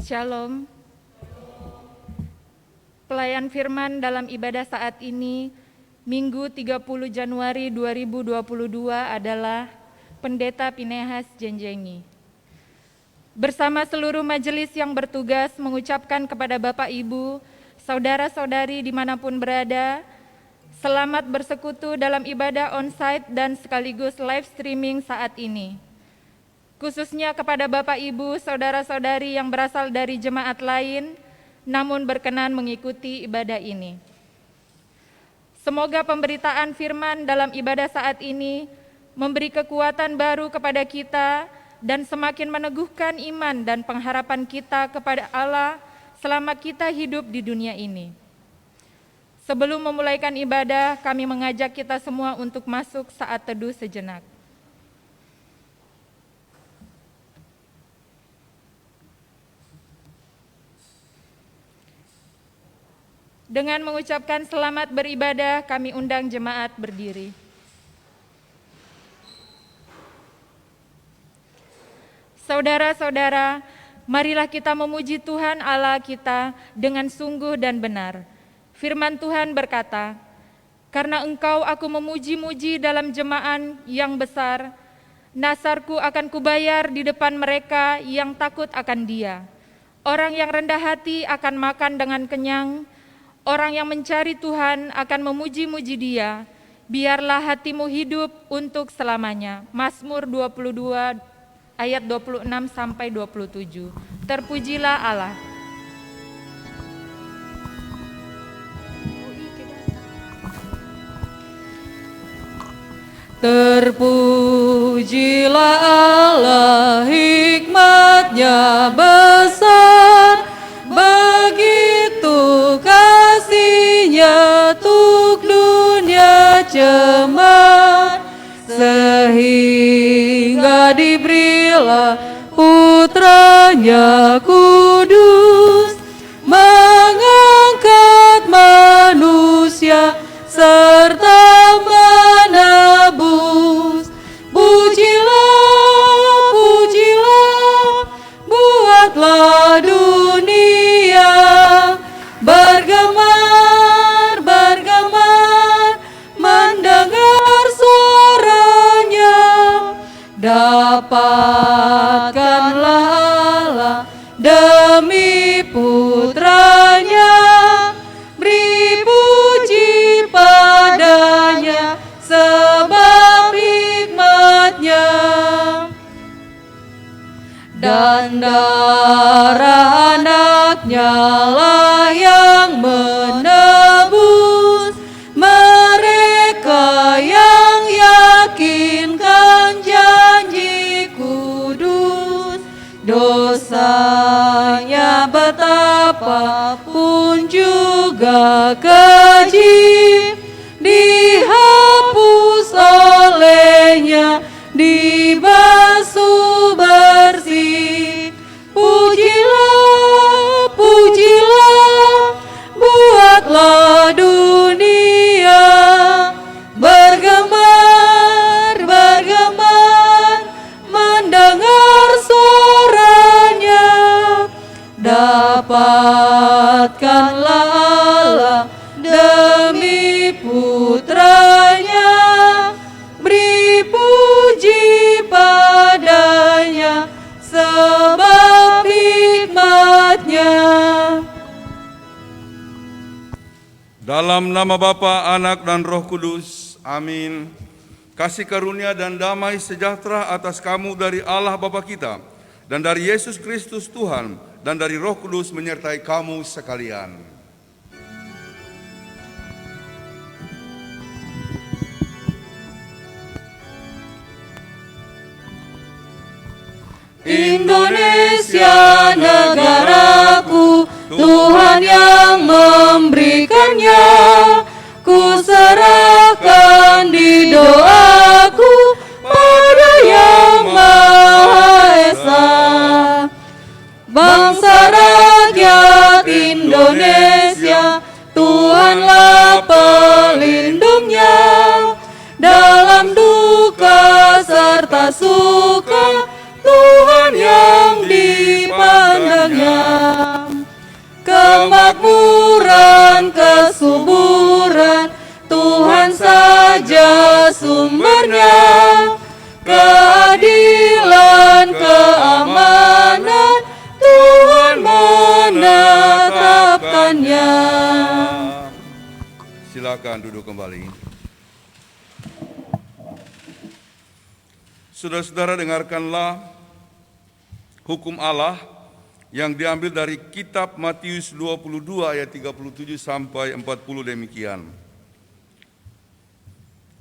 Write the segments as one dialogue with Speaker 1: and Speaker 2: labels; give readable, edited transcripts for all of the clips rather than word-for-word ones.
Speaker 1: Shalom. Pelayan firman dalam ibadah saat ini, Minggu 30 Januari 2022 adalah Pendeta Pinehas Jenjengi. Bersama seluruh majelis yang bertugas mengucapkan kepada Bapak Ibu, saudara-saudari dimanapun berada, selamat bersekutu dalam ibadah onsite dan sekaligus live streaming saat ini. Khususnya kepada Bapak Ibu, saudara-saudari yang berasal dari jemaat lain, namun berkenan mengikuti ibadah ini. Semoga pemberitaan firman dalam ibadah saat ini memberi kekuatan baru kepada kita dan semakin meneguhkan iman dan pengharapan kita kepada Allah selama kita hidup di dunia ini. Sebelum memulaikan ibadah, kami mengajak kita semua untuk masuk saat teduh sejenak. Dengan mengucapkan selamat beribadah, kami undang jemaat berdiri. Saudara-saudara, marilah kita memuji Tuhan Allah kita dengan sungguh dan benar. Firman Tuhan berkata, "Karena engkau aku memuji-muji dalam jemaat yang besar, nasarku akan kubayar di depan mereka yang takut akan Dia. Orang yang rendah hati akan makan dengan kenyang, orang yang mencari Tuhan akan memuji-muji Dia. Biarlah hatimu hidup untuk selamanya." Mazmur 22 ayat 26 sampai 27. Terpujilah Allah.
Speaker 2: Terpujilah Allah, hikmat-Nya besar, begitu kasih-Nya tuk dunia cemar, sehingga diberilah putranya kudus, mengangkat manusia serta menebus. Pujilah, pujilah, buatlah dunia bergemar, bergemar, mendengar suaranya. Dapatkanlah Allah demi putranya, beri puji padanya sebab hikmat-Nya. Dan darah anak-Nya lah yang menebus mereka yang yakinkan janji kudus. Dosanya betapapun juga keji, dihapus olehnya, dibasuh bersih. Pujilah, pujilah, buatlah dunia bergemar, bergemar, mendengar suaranya. Dapatkanlah Allah demi putranya, beri puji padanya sebab hikmat-Nya.
Speaker 3: Dalam nama Bapa, Anak, dan Roh Kudus. Amin. Kasih karunia dan damai sejahtera atas kamu dari Allah Bapa kita, dan dari Yesus Kristus Tuhan, dan dari Roh Kudus menyertai kamu sekalian.
Speaker 2: Indonesia negaraku, Tuhan yang memberikannya, ku serahkan di doaku pada Yang Maha Esa. Bangsa rakyat Indonesia, Tuhanlah pelindungnya, dalam duka serta suka Tuhan yang dipandangnya. kemakmuran, kesuburan, Tuhan saja sumbernya. Keadilan, keamanan, Tuhan menetapkannya.
Speaker 3: Silakan duduk kembali. Saudara-saudara, dengarkanlah hukum Allah yang diambil dari kitab Matius 22 ayat 37 sampai 40 demikian.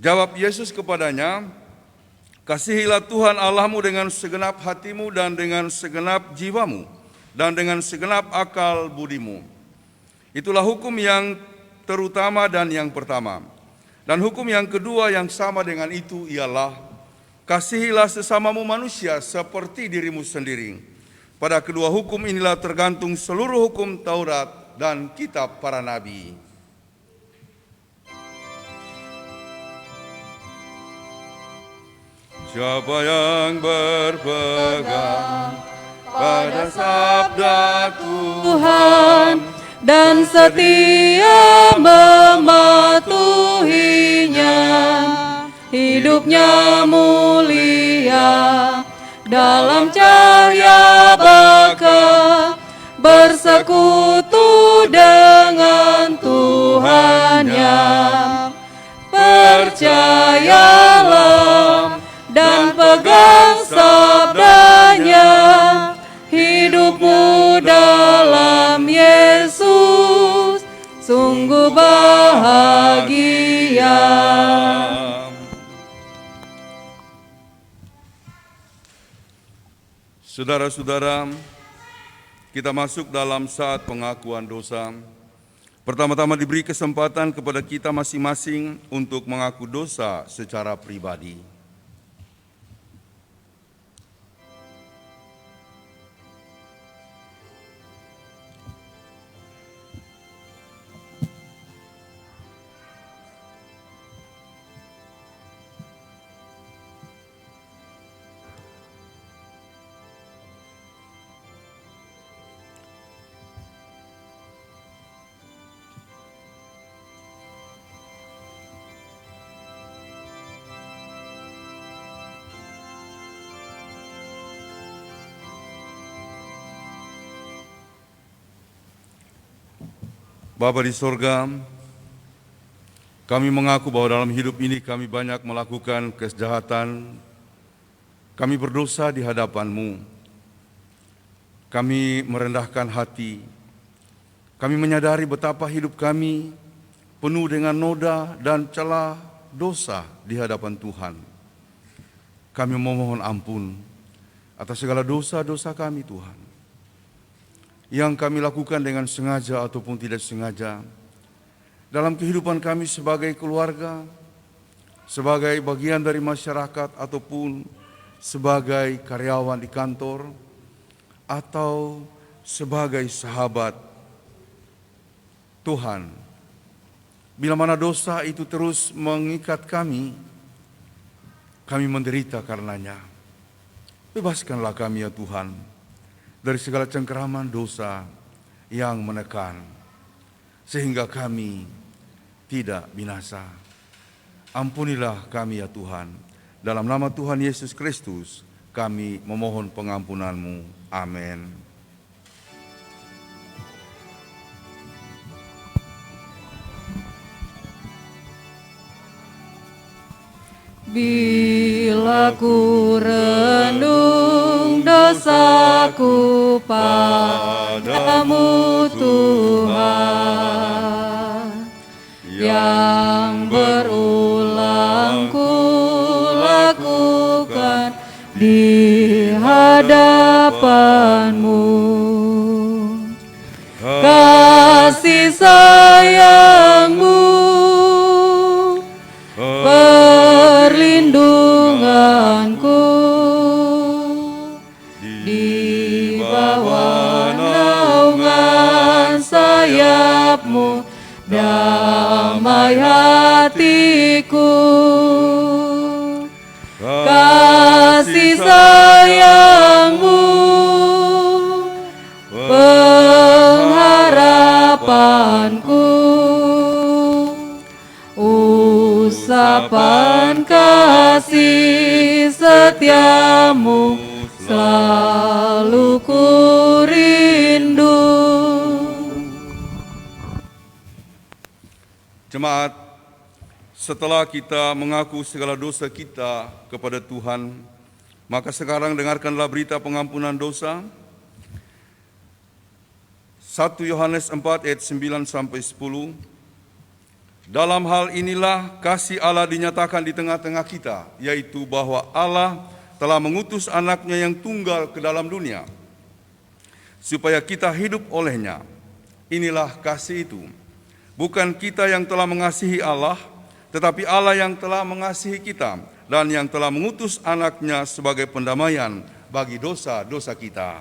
Speaker 3: Jawab Yesus kepadanya, "Kasihilah Tuhan Allahmu dengan segenap hatimu dan dengan segenap jiwamu dan dengan segenap akal budimu. Itulah hukum yang terutama dan yang pertama. Dan hukum yang kedua yang sama dengan itu ialah, kasihilah sesamamu manusia seperti dirimu sendiri. Pada kedua hukum inilah tergantung seluruh hukum Taurat dan kitab para nabi." Siapa yang berpegang pada sabda
Speaker 2: Tuhan dan setia mematuhinya, hidupnya mulia dalam cahaya baka, bersekutu dengan Tuhannya. Percayalah dan pegang sabdanya, hidupmu dalam Yesus sungguh bahagia.
Speaker 3: Saudara-saudara, kita masuk dalam saat pengakuan dosa. Pertama-tama diberi kesempatan kepada kita masing-masing untuk mengaku dosa secara pribadi. Bapa di sorga, kami mengaku bahwa dalam hidup ini kami banyak melakukan kejahatan, kami berdosa di hadapan-Mu, kami merendahkan hati, kami menyadari betapa hidup kami penuh dengan noda dan celah dosa di hadapan Tuhan. Kami memohon ampun atas segala dosa-dosa kami, Tuhan, yang kami lakukan dengan sengaja ataupun tidak sengaja dalam kehidupan kami sebagai keluarga, sebagai bagian dari masyarakat, ataupun sebagai karyawan di kantor, atau sebagai sahabat. Tuhan, bila mana dosa itu terus mengikat kami menderita karenanya. Bebaskanlah kami ya Tuhan dari segala cengkeraman dosa yang menekan, sehingga kami tidak binasa. Ampunilah kami ya Tuhan. Dalam nama Tuhan Yesus Kristus, kami memohon pengampunan-Mu. Amin.
Speaker 2: Bila ku renung dosaku padamu Tuhan, yang berulang ku lakukan di hadapan-Mu. Kasih sayang-Mu, perlindunganku, di bawah naungan sayap-Mu, damai hatiku. Kasih sayang-Mu, pengharapan harapan kasih setiamu selalu ku rindu.
Speaker 3: Jemaat, setelah kita mengaku segala dosa kita kepada Tuhan, maka sekarang dengarkanlah berita pengampunan dosa. 1 Yohanes 4 ayat 9 sampai 10. Dalam hal inilah kasih Allah dinyatakan di tengah-tengah kita, yaitu bahwa Allah telah mengutus anaknya yang tunggal ke dalam dunia, supaya kita hidup olehnya. Inilah kasih itu. Bukan kita yang telah mengasihi Allah, tetapi Allah yang telah mengasihi kita dan yang telah mengutus anaknya sebagai pendamaian bagi dosa-dosa kita.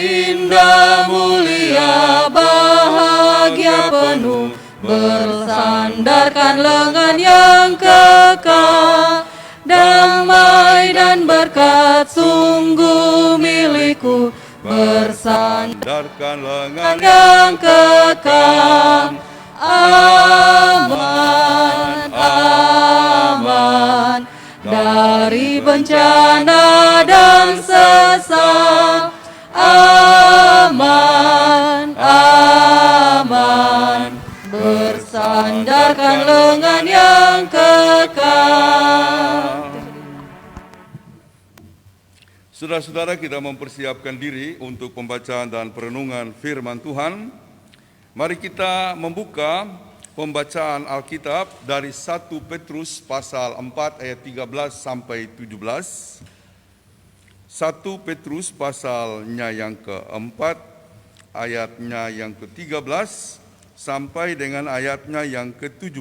Speaker 2: Indah, mulia, bahagia penuh, bersandarkan lengan yang kekal. Damai dan berkat sungguh milikku, bersandarkan lengan yang kekal. Aman, aman, dari bencana dan sesat. Aman, aman, bersandarkan lengan yang kekal.
Speaker 3: Saudara-saudara, kita mempersiapkan diri untuk pembacaan dan perenungan firman Tuhan. Mari kita membuka pembacaan Alkitab dari 1 Petrus pasal 4 ayat 13 sampai 17. 1 Petrus pasalnya yang keempat, ayatnya yang ke-13 sampai dengan ayatnya yang ke-17.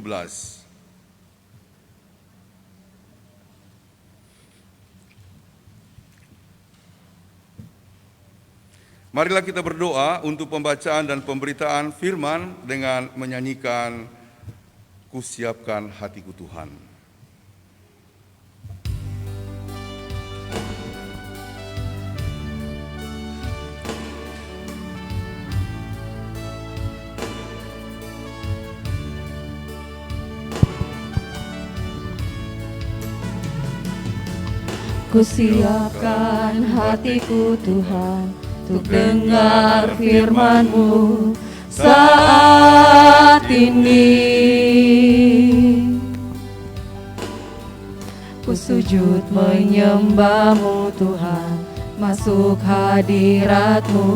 Speaker 3: Marilah kita berdoa untuk pembacaan dan pemberitaan firman dengan menyanyikan "Kusiapkan hatiku Tuhan".
Speaker 2: Kusiapkan hatiku Tuhan, untuk dengar firman-Mu saat ini. Ku sujud menyembah-Mu Tuhan, masuk hadirat-Mu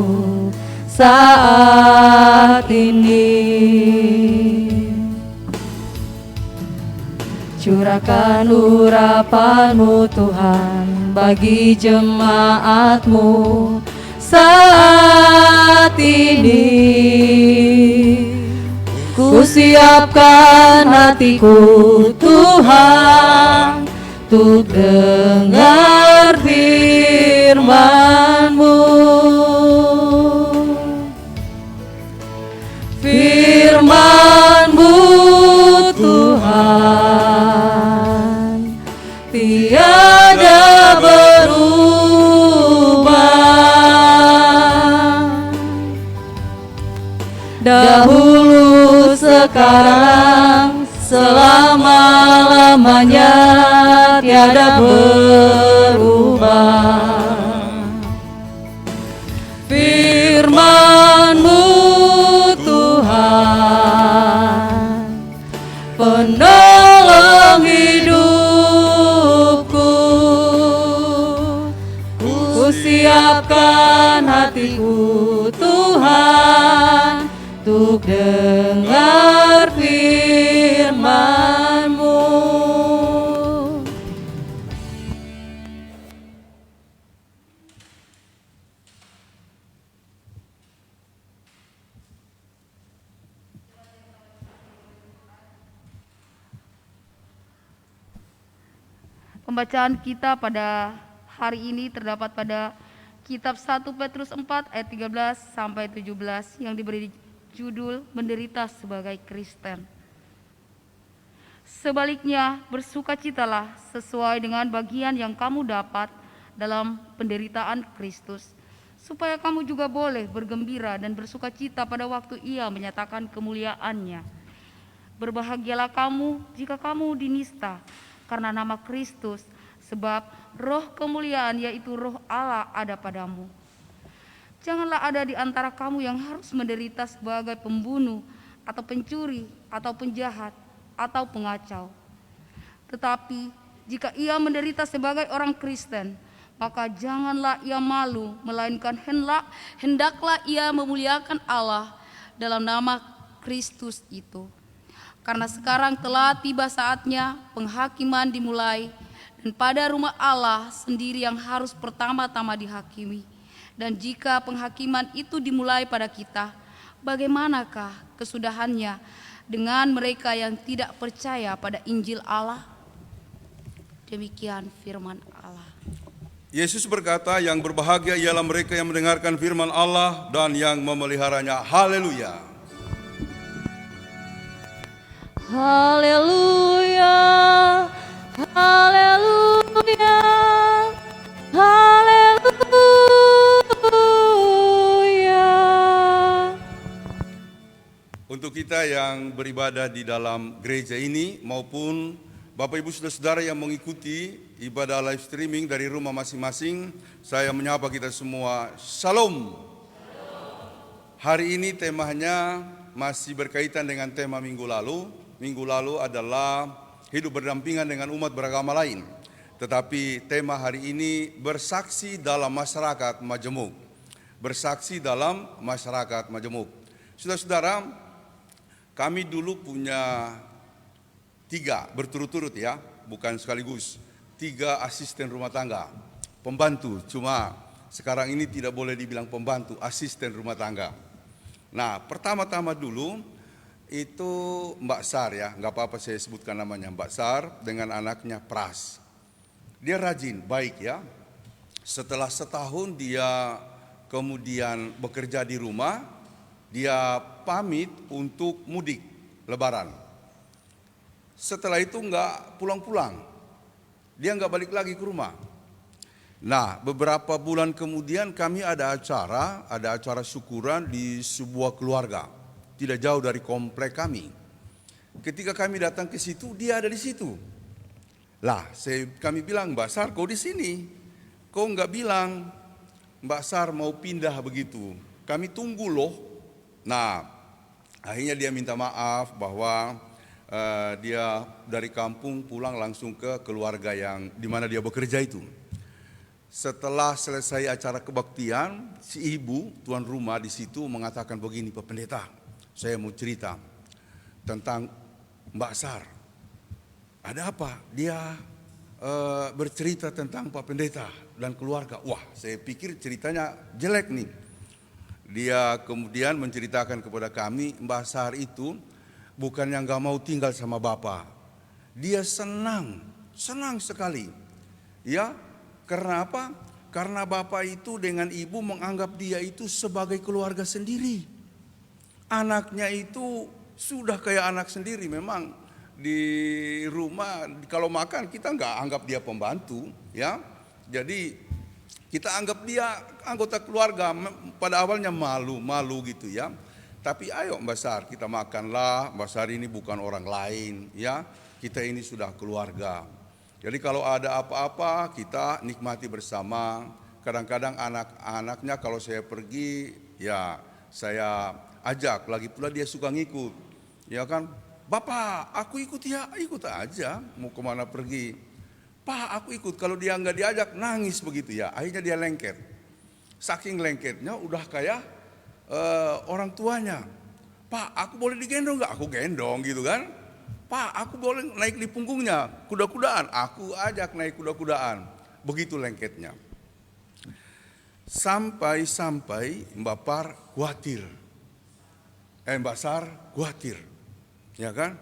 Speaker 2: saat ini. Curahkan urapan-Mu Tuhan bagi jemaat-Mu saat ini. Ku siapkan hatiku Tuhan, untuk dengar firman-Mu. Firman-Mu Tuhan tiada berubah, dahulu, sekarang, selama-lamanya tiada berubah. Firman-Mu Tuhan, penolong hidupku. Ku siapkan hatiku Tuhan, untuk dengar firman-Mu.
Speaker 4: Pembacaan kita pada hari ini terdapat pada kitab 1 Petrus 4 ayat 13 sampai 17 yang diberi judul menderita sebagai Kristen. Sebaliknya, bersukacitalah sesuai dengan bagian yang kamu dapat dalam penderitaan Kristus, supaya kamu juga boleh bergembira dan bersukacita pada waktu Ia menyatakan kemuliaannya. Berbahagialah kamu jika kamu dinista karena nama Kristus, sebab roh kemuliaan yaitu roh Allah ada padamu. Janganlah ada di antara kamu yang harus menderita sebagai pembunuh atau pencuri atau penjahat atau pengacau. Tetapi jika ia menderita sebagai orang Kristen, maka janganlah ia malu, melainkan hendaklah ia memuliakan Allah dalam nama Kristus itu. Karena sekarang telah tiba saatnya penghakiman dimulai, dan pada rumah Allah sendiri yang harus pertama-tama dihakimi. Dan jika penghakiman itu dimulai pada kita, bagaimanakah kesudahannya dengan mereka yang tidak percaya pada Injil Allah? Demikian firman Allah.
Speaker 3: Yesus berkata, yang berbahagia ialah mereka yang mendengarkan firman Allah dan yang memeliharanya. Haleluya.
Speaker 2: Haleluya, haleluya, haleluya.
Speaker 3: Untuk kita yang beribadah di dalam gereja ini maupun Bapak Ibu Saudara-saudara yang mengikuti ibadah live streaming dari rumah masing-masing, saya menyapa kita semua. Shalom. Hari ini temanya masih berkaitan dengan tema minggu lalu. Minggu lalu adalah hidup berdampingan dengan umat beragama lain. Tetapi tema hari ini bersaksi dalam masyarakat majemuk. Bersaksi dalam masyarakat majemuk. Saudara-saudara, kami dulu punya 3 berturut-turut ya, bukan sekaligus. 3 asisten rumah tangga, pembantu. Cuma sekarang ini tidak boleh dibilang pembantu, asisten rumah tangga. Nah, pertama-tama dulu itu Mbak Sar ya, nggak apa-apa saya sebutkan namanya, Mbak Sar dengan anaknya Pras. Dia rajin, baik ya. Setelah setahun dia kemudian bekerja di rumah, dia pamit untuk mudik Lebaran. Setelah itu nggak pulang-pulang, dia nggak balik lagi ke rumah. Nah, beberapa bulan kemudian kami ada acara syukuran di sebuah keluarga, tidak jauh dari komplek kami. Ketika kami datang ke situ, dia ada di situ. Lah, kami bilang, Mbak Sar, kau di sini, kau nggak bilang Mbak Sar mau pindah begitu. Kami tunggu loh. Nah, akhirnya dia minta maaf bahwa dia dari kampung pulang langsung ke keluarga yang di mana dia bekerja itu. Setelah selesai acara kebaktian, si ibu tuan rumah di situ mengatakan begini, Pak Pendeta, saya mau cerita tentang Mbak Sar. Ada apa? Dia bercerita tentang Pak Pendeta dan keluarga. Wah, saya pikir ceritanya jelek nih. Dia kemudian menceritakan kepada kami, Mbak Sar itu bukan yang gak mau tinggal sama Bapak. Dia senang sekali. Ya, karena apa? Karena Bapak itu dengan Ibu menganggap dia itu sebagai keluarga sendiri. Anaknya itu sudah kayak anak sendiri. Memang di rumah kalau makan kita nggak anggap dia pembantu, ya. Jadi kita anggap dia anggota keluarga. Pada awalnya malu gitu ya. Tapi ayo Mbak Sar, kita makanlah. Mbak Sar ini bukan orang lain, ya. Kita ini sudah keluarga. Jadi kalau ada apa-apa kita nikmati bersama. Kadang-kadang anak-anaknya kalau saya pergi, ya saya ajak. Lagi pula dia suka ngikut, ya kan. Bapak, aku ikut ya, ikut aja. Mau kemana pergi? Pak, aku ikut. Kalau dia nggak diajak, nangis begitu ya. Akhirnya dia lengket. Saking lengketnya, udah kayak orang tuanya. Pak, aku boleh digendong nggak? Aku gendong gitu kan. Pak, aku boleh naik di punggungnya, kuda-kudaan. Aku ajak naik kuda-kudaan. Begitu lengketnya. Sampai Mbak Par khawatir. Mbak Sar khawatir. Ya kan?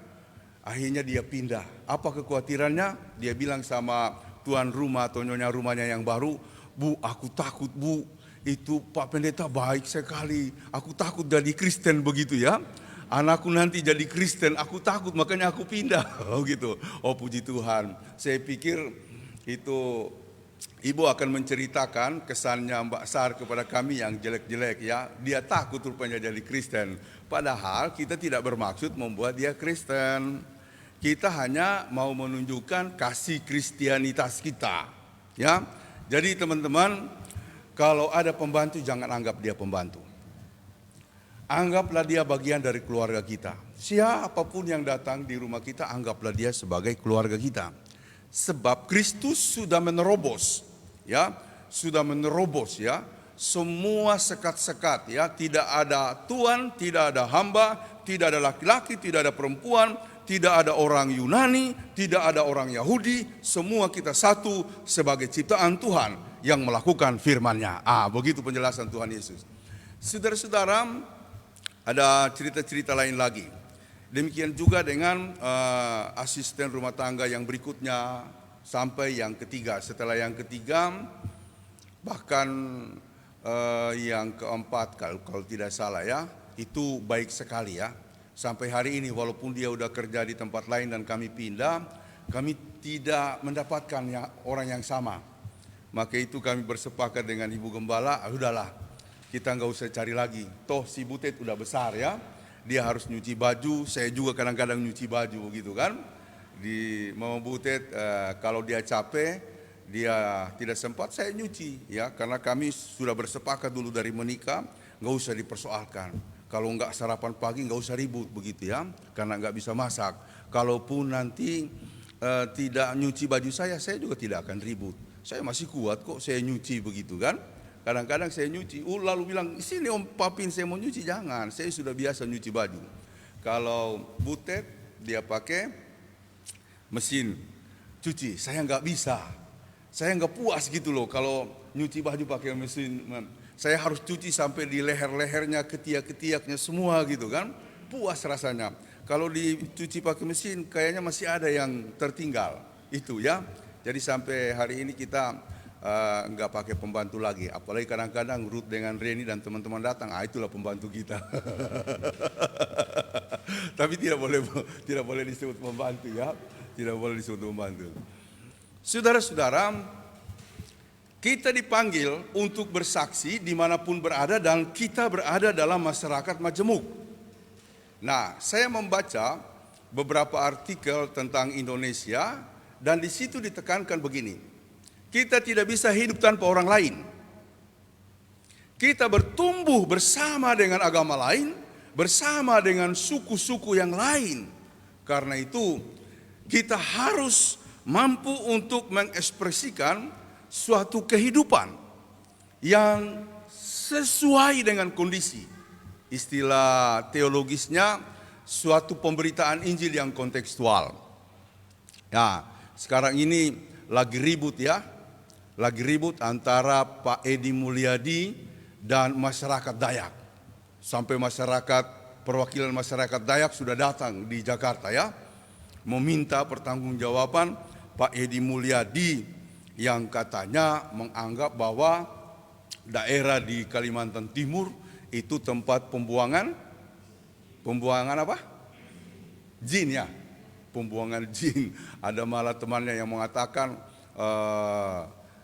Speaker 3: Akhirnya dia pindah. Apa kekhawatirannya? Dia bilang sama tuan rumah atau nyonya rumahnya yang baru, Bu, aku takut Bu, itu Pak Pendeta baik sekali. Aku takut jadi Kristen begitu ya. anakku nanti jadi Kristen, aku takut makanya aku pindah. Oh gitu. Oh puji Tuhan. Saya pikir itu ibu akan menceritakan kesannya Mbak Sar kepada kami yang jelek-jelek ya. Dia takut rupanya jadi Kristen. Padahal kita tidak bermaksud membuat dia Kristen. Kita hanya mau menunjukkan kasih Kristianitas kita. Ya. Jadi teman-teman, kalau ada pembantu jangan anggap dia pembantu. Anggaplah dia bagian dari keluarga kita. Siapapun yang datang di rumah kita, anggaplah dia sebagai keluarga kita. Sebab Kristus sudah menerobos, ya, sudah menerobos ya, semua sekat-sekat ya, tidak ada tuan, tidak ada hamba, tidak ada laki-laki, tidak ada perempuan, tidak ada orang Yunani, tidak ada orang Yahudi, semua kita satu sebagai ciptaan Tuhan yang melakukan firman-Nya. Begitu penjelasan Tuhan Yesus. Saudara-saudara, ada cerita-cerita lain lagi. Demikian juga dengan asisten rumah tangga yang berikutnya sampai yang ketiga. Setelah yang ketiga, bahkan yang keempat kalau tidak salah ya, itu baik sekali ya. Sampai hari ini walaupun dia udah kerja di tempat lain dan kami pindah, kami tidak mendapatkan orang yang sama. Maka itu kami bersepakat dengan Ibu Gembala, udahlah kita nggak usah cari lagi. Toh si Butet udah besar ya. Dia harus nyuci baju, saya juga kadang-kadang nyuci baju gitu kan. Di Mama Butet kalau dia capek, dia tidak sempat, saya nyuci ya. Karena kami sudah bersepakat dulu dari menikah, nggak usah dipersoalkan. Kalau nggak sarapan pagi nggak usah ribut begitu ya, karena nggak bisa masak. Kalaupun nanti tidak nyuci baju saya juga tidak akan ribut. Saya masih kuat kok, saya nyuci begitu kan. Kadang-kadang saya nyuci, lalu bilang, sini Om Papin saya mau nyuci, jangan, saya sudah biasa nyuci baju. Kalau Butet, dia pakai mesin cuci, saya nggak bisa. Saya nggak puas gitu loh kalau nyuci baju pakai mesin. Saya harus cuci sampai di leher-lehernya, ketiak-ketiaknya semua gitu kan. Puas rasanya. Kalau dicuci pakai mesin, kayaknya masih ada yang tertinggal. Itu ya. Jadi sampai hari ini kita nggak pakai pembantu lagi, apalagi kadang-kadang Ruth dengan Reni dan teman-teman datang, itulah pembantu kita. Tapi tidak boleh disebut pembantu ya, tidak boleh disebut pembantu. Saudara-saudara, kita dipanggil untuk bersaksi dimanapun berada dan kita berada dalam masyarakat majemuk. Nah, saya membaca beberapa artikel tentang Indonesia dan di situ ditekankan begini. Kita tidak bisa hidup tanpa orang lain. Kita bertumbuh bersama dengan agama lain, bersama dengan suku-suku yang lain. Karena itu, kita harus mampu untuk mengekspresikan suatu kehidupan yang sesuai dengan kondisi. Istilah teologisnya, suatu pemberitaan Injil yang kontekstual. Nah, sekarang ini lagi ribut ya. Lagi ribut antara Pak Edi Mulyadi dan masyarakat Dayak. Sampai perwakilan masyarakat Dayak sudah datang di Jakarta ya. Meminta pertanggungjawaban Pak Edi Mulyadi yang katanya menganggap bahwa daerah di Kalimantan Timur itu tempat pembuangan apa? Jin ya. Pembuangan jin. Ada malah temannya yang mengatakan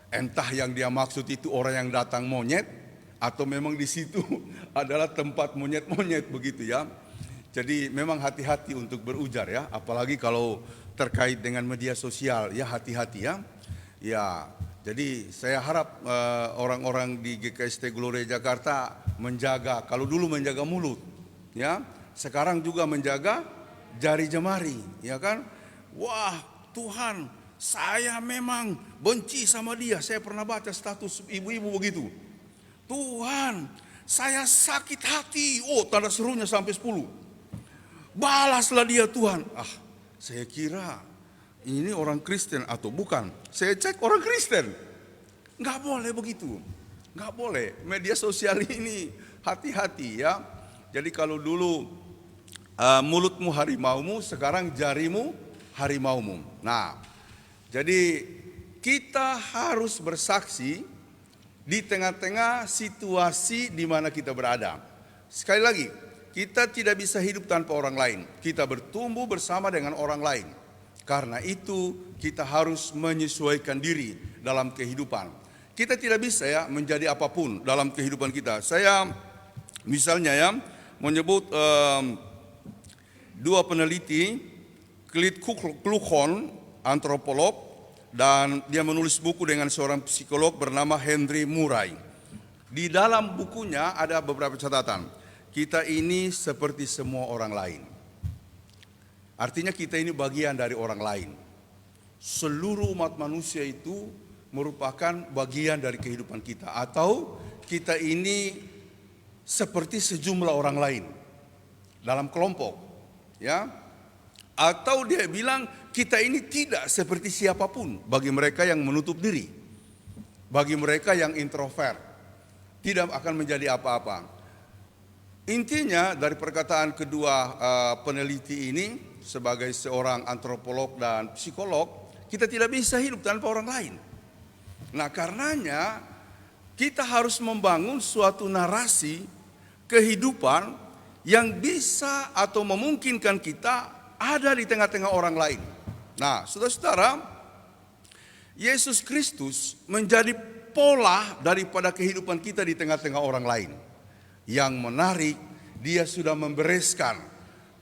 Speaker 3: entah yang dia maksud itu orang yang datang monyet atau memang di situ adalah tempat monyet-monyet begitu ya. Jadi memang hati-hati untuk berujar ya, apalagi kalau terkait dengan media sosial ya, hati-hati ya. Ya, jadi saya harap orang-orang di GKST Gloria Jakarta menjaga, kalau dulu menjaga mulut ya, sekarang juga menjaga jari jemari ya kan. Wah, Tuhan, saya memang benci sama dia. Saya pernah baca status ibu-ibu begitu. Tuhan, saya sakit hati. Tanda serunya sampai 10. Balaslah dia Tuhan. Saya kira ini orang Kristen atau bukan. Saya cek orang Kristen. Nggak boleh begitu. Nggak boleh. Media sosial ini hati-hati ya. Jadi kalau dulu mulutmu harimaumu, sekarang jarimu harimaumu. Nah, jadi kita harus bersaksi di tengah-tengah situasi di mana kita berada. Sekali lagi, kita tidak bisa hidup tanpa orang lain. Kita bertumbuh bersama dengan orang lain. Karena itu kita harus menyesuaikan diri dalam kehidupan. Kita tidak bisa ya menjadi apapun dalam kehidupan kita. Saya misalnya ya menyebut dua peneliti, Klit Kluchon, antropolog, dan dia menulis buku dengan seorang psikolog bernama Henry Murray. Di dalam bukunya ada beberapa catatan. Kita ini seperti semua orang lain. Artinya kita ini bagian dari orang lain. Seluruh umat manusia itu merupakan bagian dari kehidupan kita. Atau kita ini seperti sejumlah orang lain dalam kelompok. Ya. Atau dia bilang kita ini tidak seperti siapapun bagi mereka yang menutup diri. Bagi mereka yang introvert. Tidak akan menjadi apa-apa. Intinya dari perkataan kedua peneliti ini sebagai seorang antropolog dan psikolog, kita tidak bisa hidup tanpa orang lain. Nah karenanya kita harus membangun suatu narasi kehidupan yang bisa atau memungkinkan kita ada di tengah-tengah orang lain. Nah saudara-saudara, Yesus Kristus menjadi pola daripada kehidupan kita di tengah-tengah orang lain. Yang menarik, dia sudah membereskan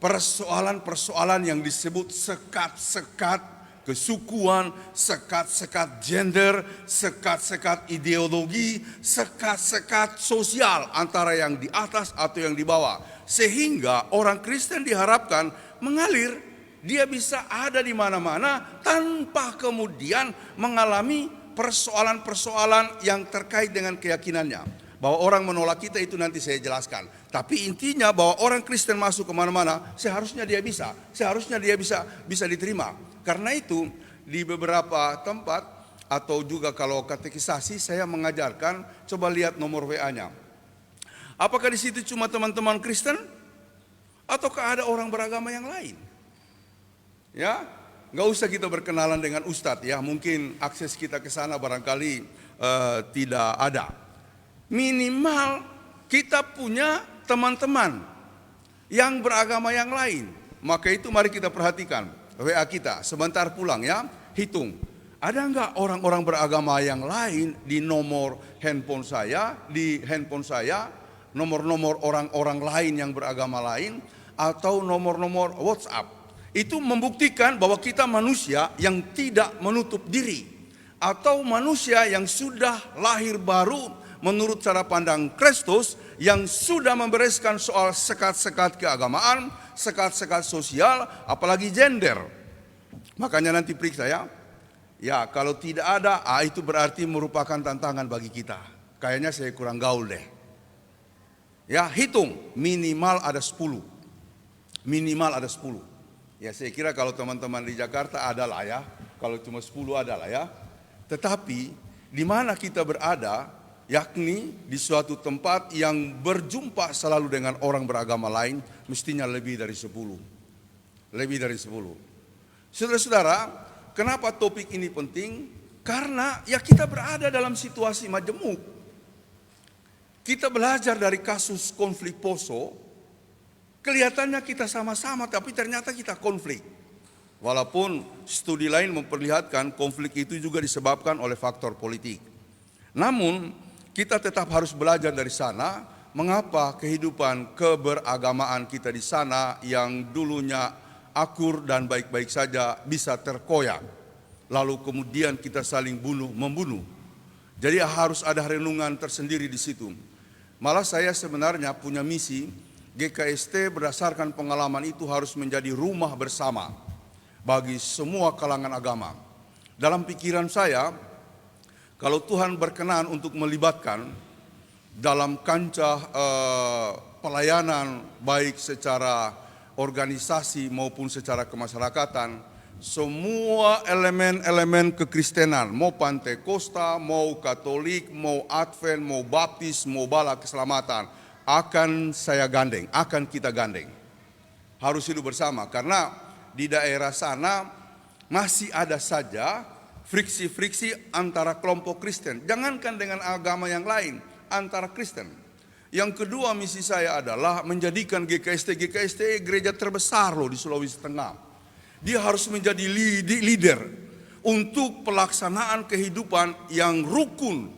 Speaker 3: persoalan-persoalan yang disebut sekat-sekat kesukuan, sekat-sekat gender, sekat-sekat ideologi, sekat-sekat sosial antara yang di atas atau yang di bawah. Sehingga orang Kristen diharapkan mengalir, dia bisa ada di mana-mana tanpa kemudian mengalami persoalan-persoalan yang terkait dengan keyakinannya. Bahwa orang menolak kita itu nanti saya jelaskan. Tapi intinya bahwa orang Kristen masuk kemana-mana, seharusnya dia bisa diterima. Karena itu di beberapa tempat atau juga kalau katekisasi saya mengajarkan, coba lihat nomor WA-nya. Apakah di situ cuma teman-teman Kristen? Ataukah ada orang beragama yang lain? Ya, nggak usah kita berkenalan dengan ustadz ya. Mungkin akses kita ke sana barangkali tidak ada. Minimal kita punya teman-teman yang beragama yang lain. Maka itu mari kita perhatikan WA kita. Sebentar pulang ya, hitung. Ada enggak orang-orang beragama yang lain di nomor handphone saya, nomor-nomor orang-orang lain yang beragama lain, atau nomor-nomor WhatsApp. Itu membuktikan bahwa kita manusia yang tidak menutup diri. Atau manusia yang sudah lahir baru menurut cara pandang Kristus yang sudah membereskan soal sekat-sekat keagamaan, sekat-sekat sosial, apalagi gender. Makanya nanti periksa ya. Ya kalau tidak ada, itu berarti merupakan tantangan bagi kita. Kayaknya saya kurang gaul deh. Ya hitung, minimal ada 10. Minimal ada 10. Ya saya kira kalau teman-teman di Jakarta adalah ya. Kalau cuma 10 adalah ya. Tetapi di mana kita berada, yakni di suatu tempat yang berjumpa selalu dengan orang beragama lain, mestinya lebih dari 10. Lebih dari 10. Saudara-saudara, kenapa topik ini penting? Karena ya kita berada dalam situasi majemuk. Kita belajar dari kasus konflik Poso, kelihatannya kita sama-sama tapi ternyata kita konflik. Walaupun studi lain memperlihatkan konflik itu juga disebabkan oleh faktor politik. Namun kita tetap harus belajar dari sana, mengapa kehidupan keberagamaan kita di sana yang dulunya akur dan baik-baik saja bisa terkoyak. Lalu kemudian kita saling membunuh. Jadi harus ada renungan tersendiri di situ. Malah saya sebenarnya punya misi, GKST berdasarkan pengalaman itu harus menjadi rumah bersama bagi semua kalangan agama. Dalam pikiran saya, kalau Tuhan berkenan untuk melibatkan dalam kancah pelayanan baik secara organisasi maupun secara kemasyarakatan, semua elemen-elemen kekristenan, mau Pantekosta, mau Katolik, mau Advent, mau Baptis, mau Bala Keselamatan, akan saya gandeng, akan kita gandeng. Harus hidup bersama, karena di daerah sana masih ada saja friksi-friksi antara kelompok Kristen. Jangankan dengan agama yang lain, antara Kristen. Yang kedua, misi saya adalah menjadikan GKST gereja terbesar loh di Sulawesi Tengah. Dia harus menjadi leader untuk pelaksanaan kehidupan yang rukun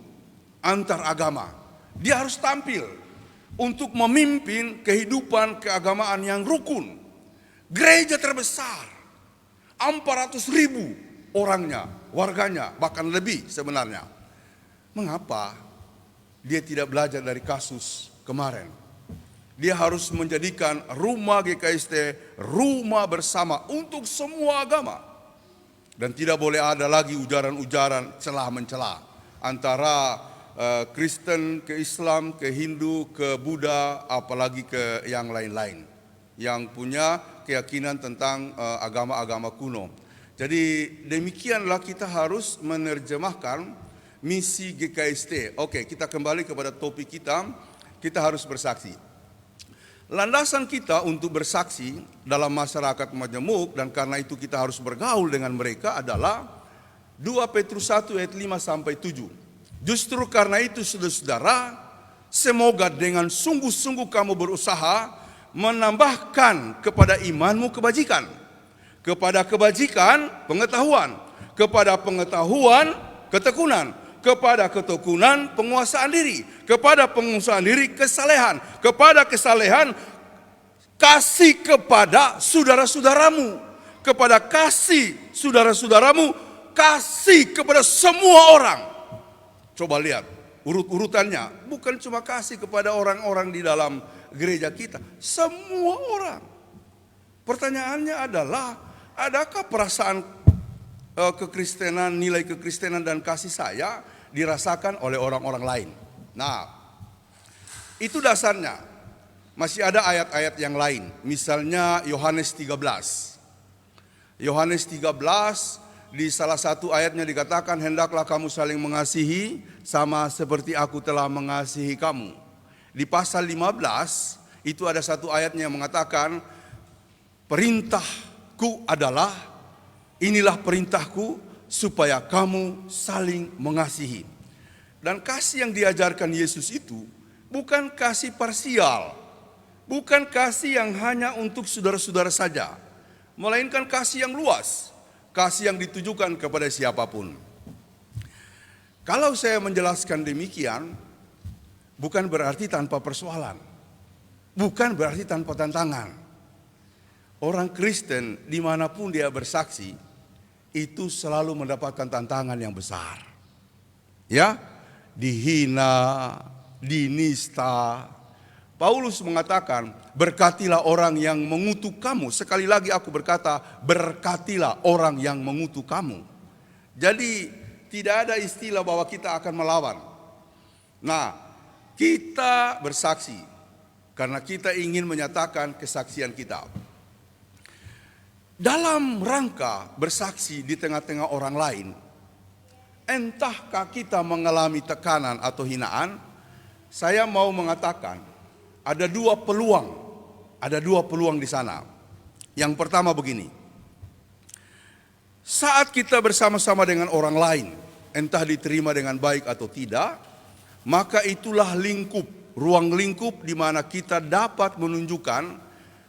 Speaker 3: antar agama. Dia harus tampil untuk memimpin kehidupan keagamaan yang rukun. Gereja terbesar, 400.000 orangnya, warganya, bahkan lebih sebenarnya. Mengapa dia tidak belajar dari kasus kemarin? Dia harus menjadikan rumah GKST rumah bersama untuk semua agama. Dan tidak boleh ada lagi ujaran-ujaran celah-mencela antara Kristen ke Islam, ke Hindu, ke Buddha, apalagi ke yang lain-lain yang punya keyakinan tentang agama-agama kuno. Jadi demikianlah kita harus menerjemahkan misi GKST. Oke, kita kembali kepada topik kita. Kita harus bersaksi. Landasan kita untuk bersaksi dalam masyarakat majemuk, dan karena itu kita harus bergaul dengan mereka, adalah 2 Petrus 1 ayat 5 sampai 7. Justru karena itu saudara-saudara, semoga dengan sungguh-sungguh kamu berusaha menambahkan kepada imanmu kebajikan, kepada kebajikan pengetahuan, kepada pengetahuan ketekunan, kepada ketekunan penguasaan diri, kepada penguasaan diri kesalehan, kepada kesalehan kasih kepada saudara-saudaramu, kepada kasih saudara-saudaramu, kasih kepada semua orang. Coba lihat urut-urutannya, bukan cuma kasih kepada orang-orang di dalam gereja kita, semua orang. Pertanyaannya adalah, adakah perasaan kekristenan, nilai kekristenan dan kasih saya dirasakan oleh orang-orang lain? Nah, itu dasarnya. Masih ada ayat-ayat yang lain. Misalnya Yohanes 13. Yohanes 13 di salah satu ayatnya dikatakan, hendaklah kamu saling mengasihi sama seperti aku telah mengasihi kamu. Di pasal 15 itu ada satu ayatnya yang mengatakan, perintahku adalah, inilah perintahku, supaya kamu saling mengasihi. Dan kasih yang diajarkan Yesus itu bukan kasih parsial, bukan kasih yang hanya untuk saudara-saudara saja, melainkan kasih yang luas, kasih yang ditujukan kepada siapapun. Kalau saya menjelaskan demikian, bukan berarti tanpa persoalan, bukan berarti tanpa tantangan. Orang Kristen dimanapun dia bersaksi, itu selalu mendapatkan tantangan yang besar. Ya, dihina, dinista. Paulus mengatakan, berkatilah orang yang mengutuk kamu. Sekali lagi aku berkata, berkatilah orang yang mengutuk kamu. Jadi tidak ada istilah bahwa kita akan melawan. Nah, kita bersaksi karena kita ingin menyatakan kesaksian kita. Dalam rangka bersaksi di tengah-tengah orang lain, entahkah kita mengalami tekanan atau hinaan, saya mau mengatakan ada dua peluang di sana. Yang pertama begini, saat kita bersama-sama dengan orang lain, entah diterima dengan baik atau tidak, maka itulah ruang lingkup di mana kita dapat menunjukkan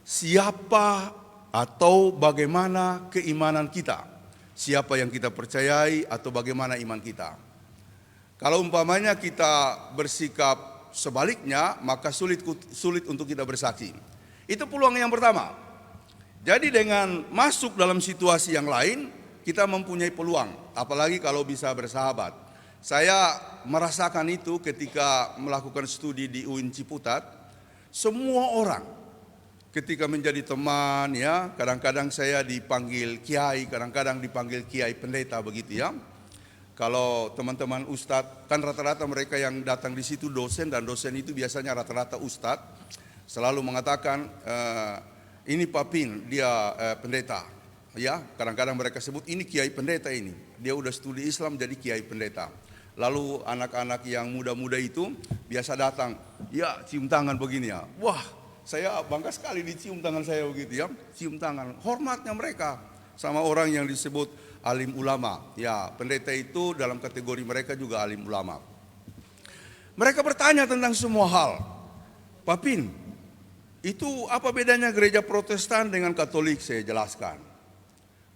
Speaker 3: siapa atau bagaimana keimanan kita, siapa yang kita percayai atau bagaimana iman kita. Kalau umpamanya kita bersikap sebaliknya, maka sulit untuk kita bersaksi. Itu peluang yang pertama. Jadi dengan masuk dalam situasi yang lain, kita mempunyai peluang, apalagi kalau bisa bersahabat. Saya merasakan itu ketika melakukan studi di UIN Ciputat. Semua orang ketika menjadi teman, ya, kadang-kadang saya dipanggil kiai, kadang-kadang dipanggil kiai pendeta, begitu ya. Kalau teman-teman ustadz, kan rata-rata mereka yang datang di situ dosen, dan dosen itu biasanya rata-rata ustadz, selalu mengatakan, ini Pak Pin, dia pendeta. Ya, kadang-kadang mereka sebut ini kiai pendeta ini. Dia udah studi Islam jadi kiai pendeta. Lalu anak-anak yang muda-muda itu biasa datang, ya cium tangan begini ya. Wah, saya bangga sekali dicium tangan saya begitu ya. Cium tangan, hormatnya mereka sama orang yang disebut alim ulama. Ya, pendeta itu dalam kategori mereka juga alim ulama. Mereka bertanya tentang semua hal. Papin, itu apa bedanya gereja Protestan dengan Katolik? Saya jelaskan.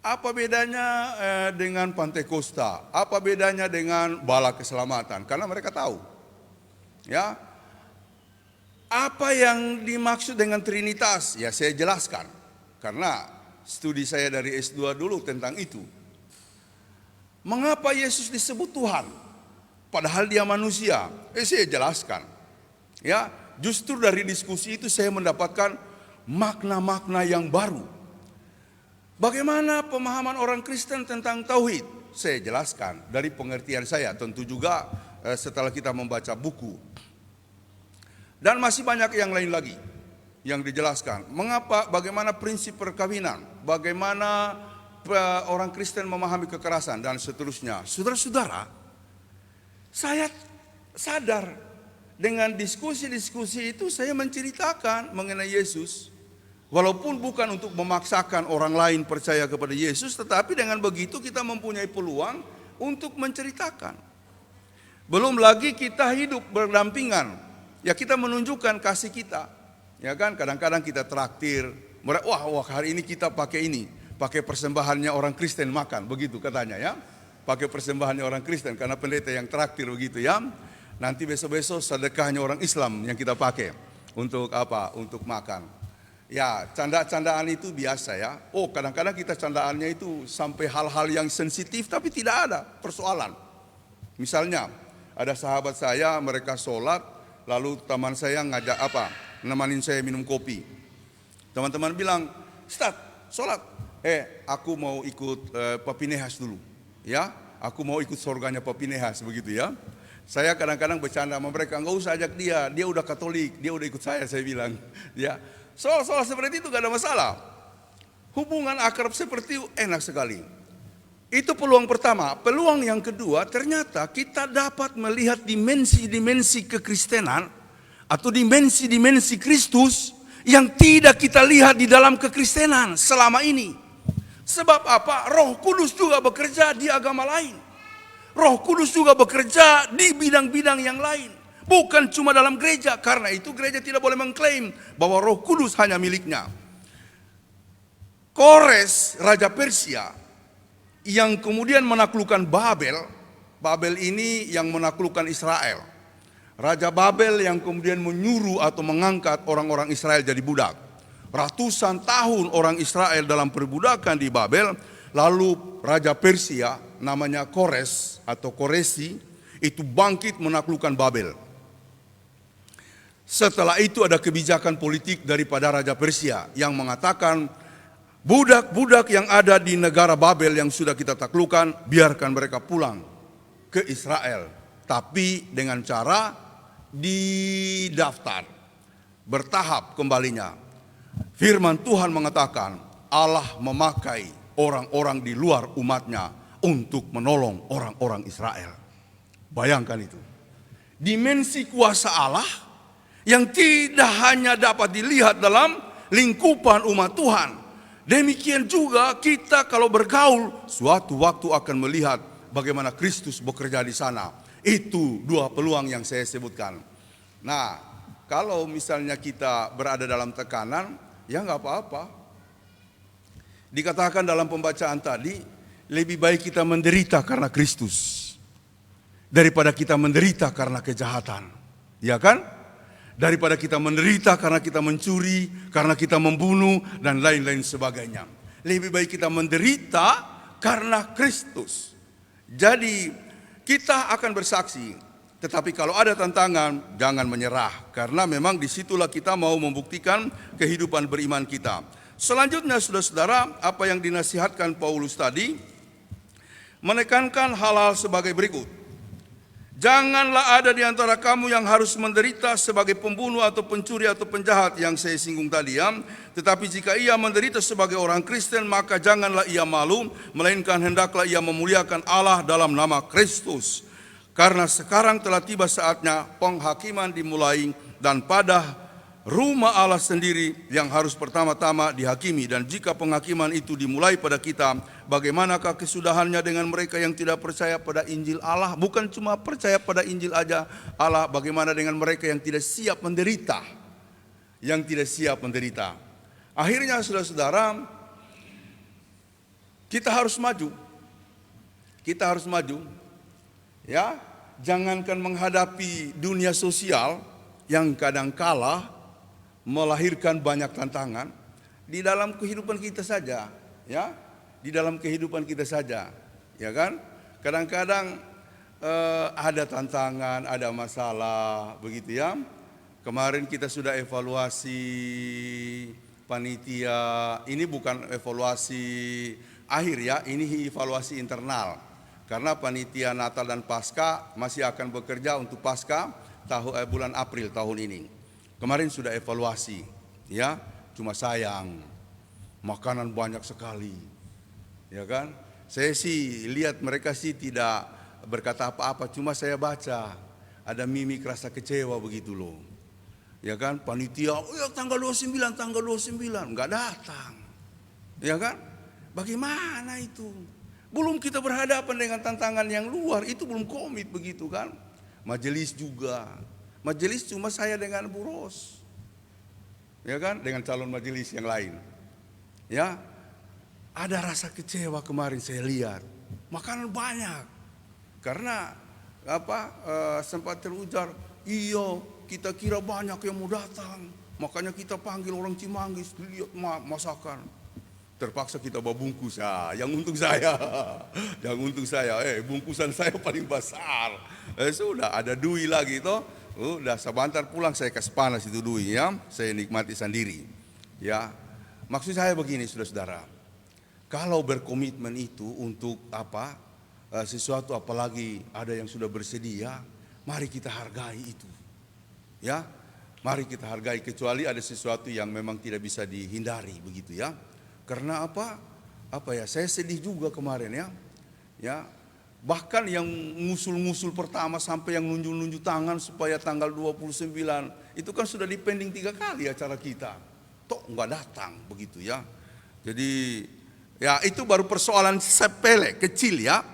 Speaker 3: Apa bedanya dengan Pantekosta? Apa bedanya dengan Bala Keselamatan? Karena mereka tahu. Ya. Apa yang dimaksud dengan Trinitas? Ya saya jelaskan. Karena studi saya dari S2 dulu tentang itu. Mengapa Yesus disebut Tuhan? Padahal dia manusia. Saya jelaskan. Ya, justru dari diskusi itu saya mendapatkan makna-makna yang baru. Bagaimana pemahaman orang Kristen tentang tauhid? Saya jelaskan dari pengertian saya, tentu juga setelah kita membaca buku. Dan masih banyak yang lain lagi yang dijelaskan. Mengapa, bagaimana prinsip perkawinan, bagaimana orang Kristen memahami kekerasan dan seterusnya. Saudara-saudara, saya sadar dengan diskusi-diskusi itu saya menceritakan mengenai Yesus. Walaupun bukan untuk memaksakan orang lain percaya kepada Yesus, tetapi dengan begitu kita mempunyai peluang untuk menceritakan. Belum lagi kita hidup berdampingan. Ya kita menunjukkan kasih kita. Ya kan, kadang-kadang kita traktir. Wah hari ini kita pakai ini. Pakai persembahannya orang Kristen makan, begitu katanya ya. Pakai persembahannya orang Kristen karena pendeta yang traktir begitu ya. Nanti besok-besok sedekahnya orang Islam yang kita pakai untuk apa? Untuk makan. Ya, canda-candaan itu biasa ya. Oh, kadang-kadang kita candaannya itu sampai hal-hal yang sensitif tapi tidak ada persoalan. Misalnya, ada sahabat saya mereka sholat, lalu teman saya ngajak nemanin saya minum kopi. Teman-teman bilang, "Ustaz, sholat. Aku mau ikut Papinehas dulu, ya. Aku mau ikut surganya Papinehas begitu ya." Saya kadang-kadang bercanda sama mereka, nggak usah ajak dia udah Katolik, dia udah ikut saya bilang, ya. Soal-soal seperti itu gak ada masalah. Hubungan akrab seperti itu enak sekali. Itu peluang pertama. Peluang yang kedua, ternyata kita dapat melihat dimensi-dimensi kekristenan atau dimensi-dimensi Kristus yang tidak kita lihat di dalam kekristenan selama ini. Sebab apa? Roh Kudus juga bekerja di agama lain. Roh Kudus juga bekerja di bidang-bidang yang lain. Bukan cuma dalam gereja. Karena itu gereja tidak boleh mengklaim bahwa Roh Kudus hanya miliknya. Kores, Raja Persia, yang kemudian menaklukkan Babel. Babel ini yang menaklukkan Israel. Raja Babel yang kemudian menyuruh atau mengangkat orang-orang Israel jadi budak. Ratusan tahun orang Israel dalam perbudakan di Babel. Lalu Raja Persia namanya Kores atau Koresi itu bangkit menaklukkan Babel. Setelah itu ada kebijakan politik daripada Raja Persia yang mengatakan budak-budak yang ada di negara Babel yang sudah kita taklukkan, biarkan mereka pulang ke Israel. Tapi dengan cara didaftar, bertahap kembalinya. Firman Tuhan mengatakan Allah memakai orang-orang di luar umatnya untuk menolong orang-orang Israel. Bayangkan itu. Dimensi kuasa Allah yang tidak hanya dapat dilihat dalam lingkupan umat Tuhan. Demikian juga kita kalau bergaul, suatu waktu akan melihat bagaimana Kristus bekerja di sana. Itu dua peluang yang saya sebutkan. Nah, kalau misalnya kita berada dalam tekanan, ya nggak apa-apa. Dikatakan dalam pembacaan tadi, lebih baik kita menderita karena Kristus daripada kita menderita karena kejahatan. Ya kan? Daripada kita menderita karena kita mencuri, karena kita membunuh, dan lain-lain sebagainya. Lebih baik kita menderita karena Kristus. Jadi kita akan bersaksi, tetapi kalau ada tantangan, jangan menyerah. Karena memang disitulah kita mau membuktikan kehidupan beriman kita. Selanjutnya saudara-saudara, apa yang dinasihatkan Paulus tadi, menekankan hal-hal sebagai berikut. Janganlah ada di antara kamu yang harus menderita sebagai pembunuh atau pencuri atau penjahat yang saya singgung tadi ya. Tetapi jika ia menderita sebagai orang Kristen, maka janganlah ia malu, melainkan hendaklah ia memuliakan Allah dalam nama Kristus. Karena sekarang telah tiba saatnya penghakiman dimulai, dan pada rumah Allah sendiri yang harus pertama-tama dihakimi. Dan jika penghakiman itu dimulai pada kita, bagaimanakah kesudahannya dengan mereka yang tidak percaya pada Injil Allah? Bukan cuma percaya pada Injil aja Allah, bagaimana dengan mereka yang tidak siap menderita yang tidak siap menderita. Akhirnya saudara-saudara, kita harus maju. Kita harus maju. Ya, jangankan menghadapi dunia sosial yang kadang kala melahirkan banyak tantangan, di dalam kehidupan kita saja, ya, di dalam kehidupan kita saja, ya kan? Kadang-kadang ada tantangan, ada masalah, begitu ya. Kemarin kita sudah evaluasi panitia, ini bukan evaluasi akhir ya, ini evaluasi internal. Karena panitia Natal dan Paskah masih akan bekerja untuk Paskah bulan April tahun ini. Kemarin sudah evaluasi, ya, cuma sayang makanan banyak sekali, ya kan? Saya sih lihat mereka sih tidak berkata apa-apa, cuma saya baca ada mimik rasa kecewa begitu loh. Ya kan, panitia, oh ya tanggal 29 enggak datang. Ya kan? Bagaimana itu? Belum kita berhadapan dengan tantangan yang luar, itu belum komit begitu kan? Majelis juga. Majelis cuma saya dengan Bu Ros. Ya kan? Dengan calon majelis yang lain. Ya. Ada rasa kecewa kemarin saya lihat. Makanan banyak. Karena sempat terujar, iya kita kira banyak yang mau datang, makanya kita panggil orang Cimanggis, lihat masakan. Terpaksa kita bawa bungkus, yang untuk saya, bungkusan saya paling besar. Sudah ada dui lagi toh, udah sebentar pulang saya kasih panas itu dui ya, saya nikmati sendiri. Ya, maksud saya begini saudara-saudara, kalau berkomitmen itu untuk sesuatu, apalagi ada yang sudah bersedia, mari kita hargai itu. Ya, mari kita hargai, kecuali ada sesuatu yang memang tidak bisa dihindari begitu ya. Karena saya sedih juga kemarin ya. Ya, bahkan yang ngusul-ngusul pertama sampai yang nunjuk-nunjuk tangan supaya tanggal 29 itu kan sudah dipending 3 kali acara kita. Toh nggak datang begitu ya. Jadi ya itu baru persoalan sepele kecil ya.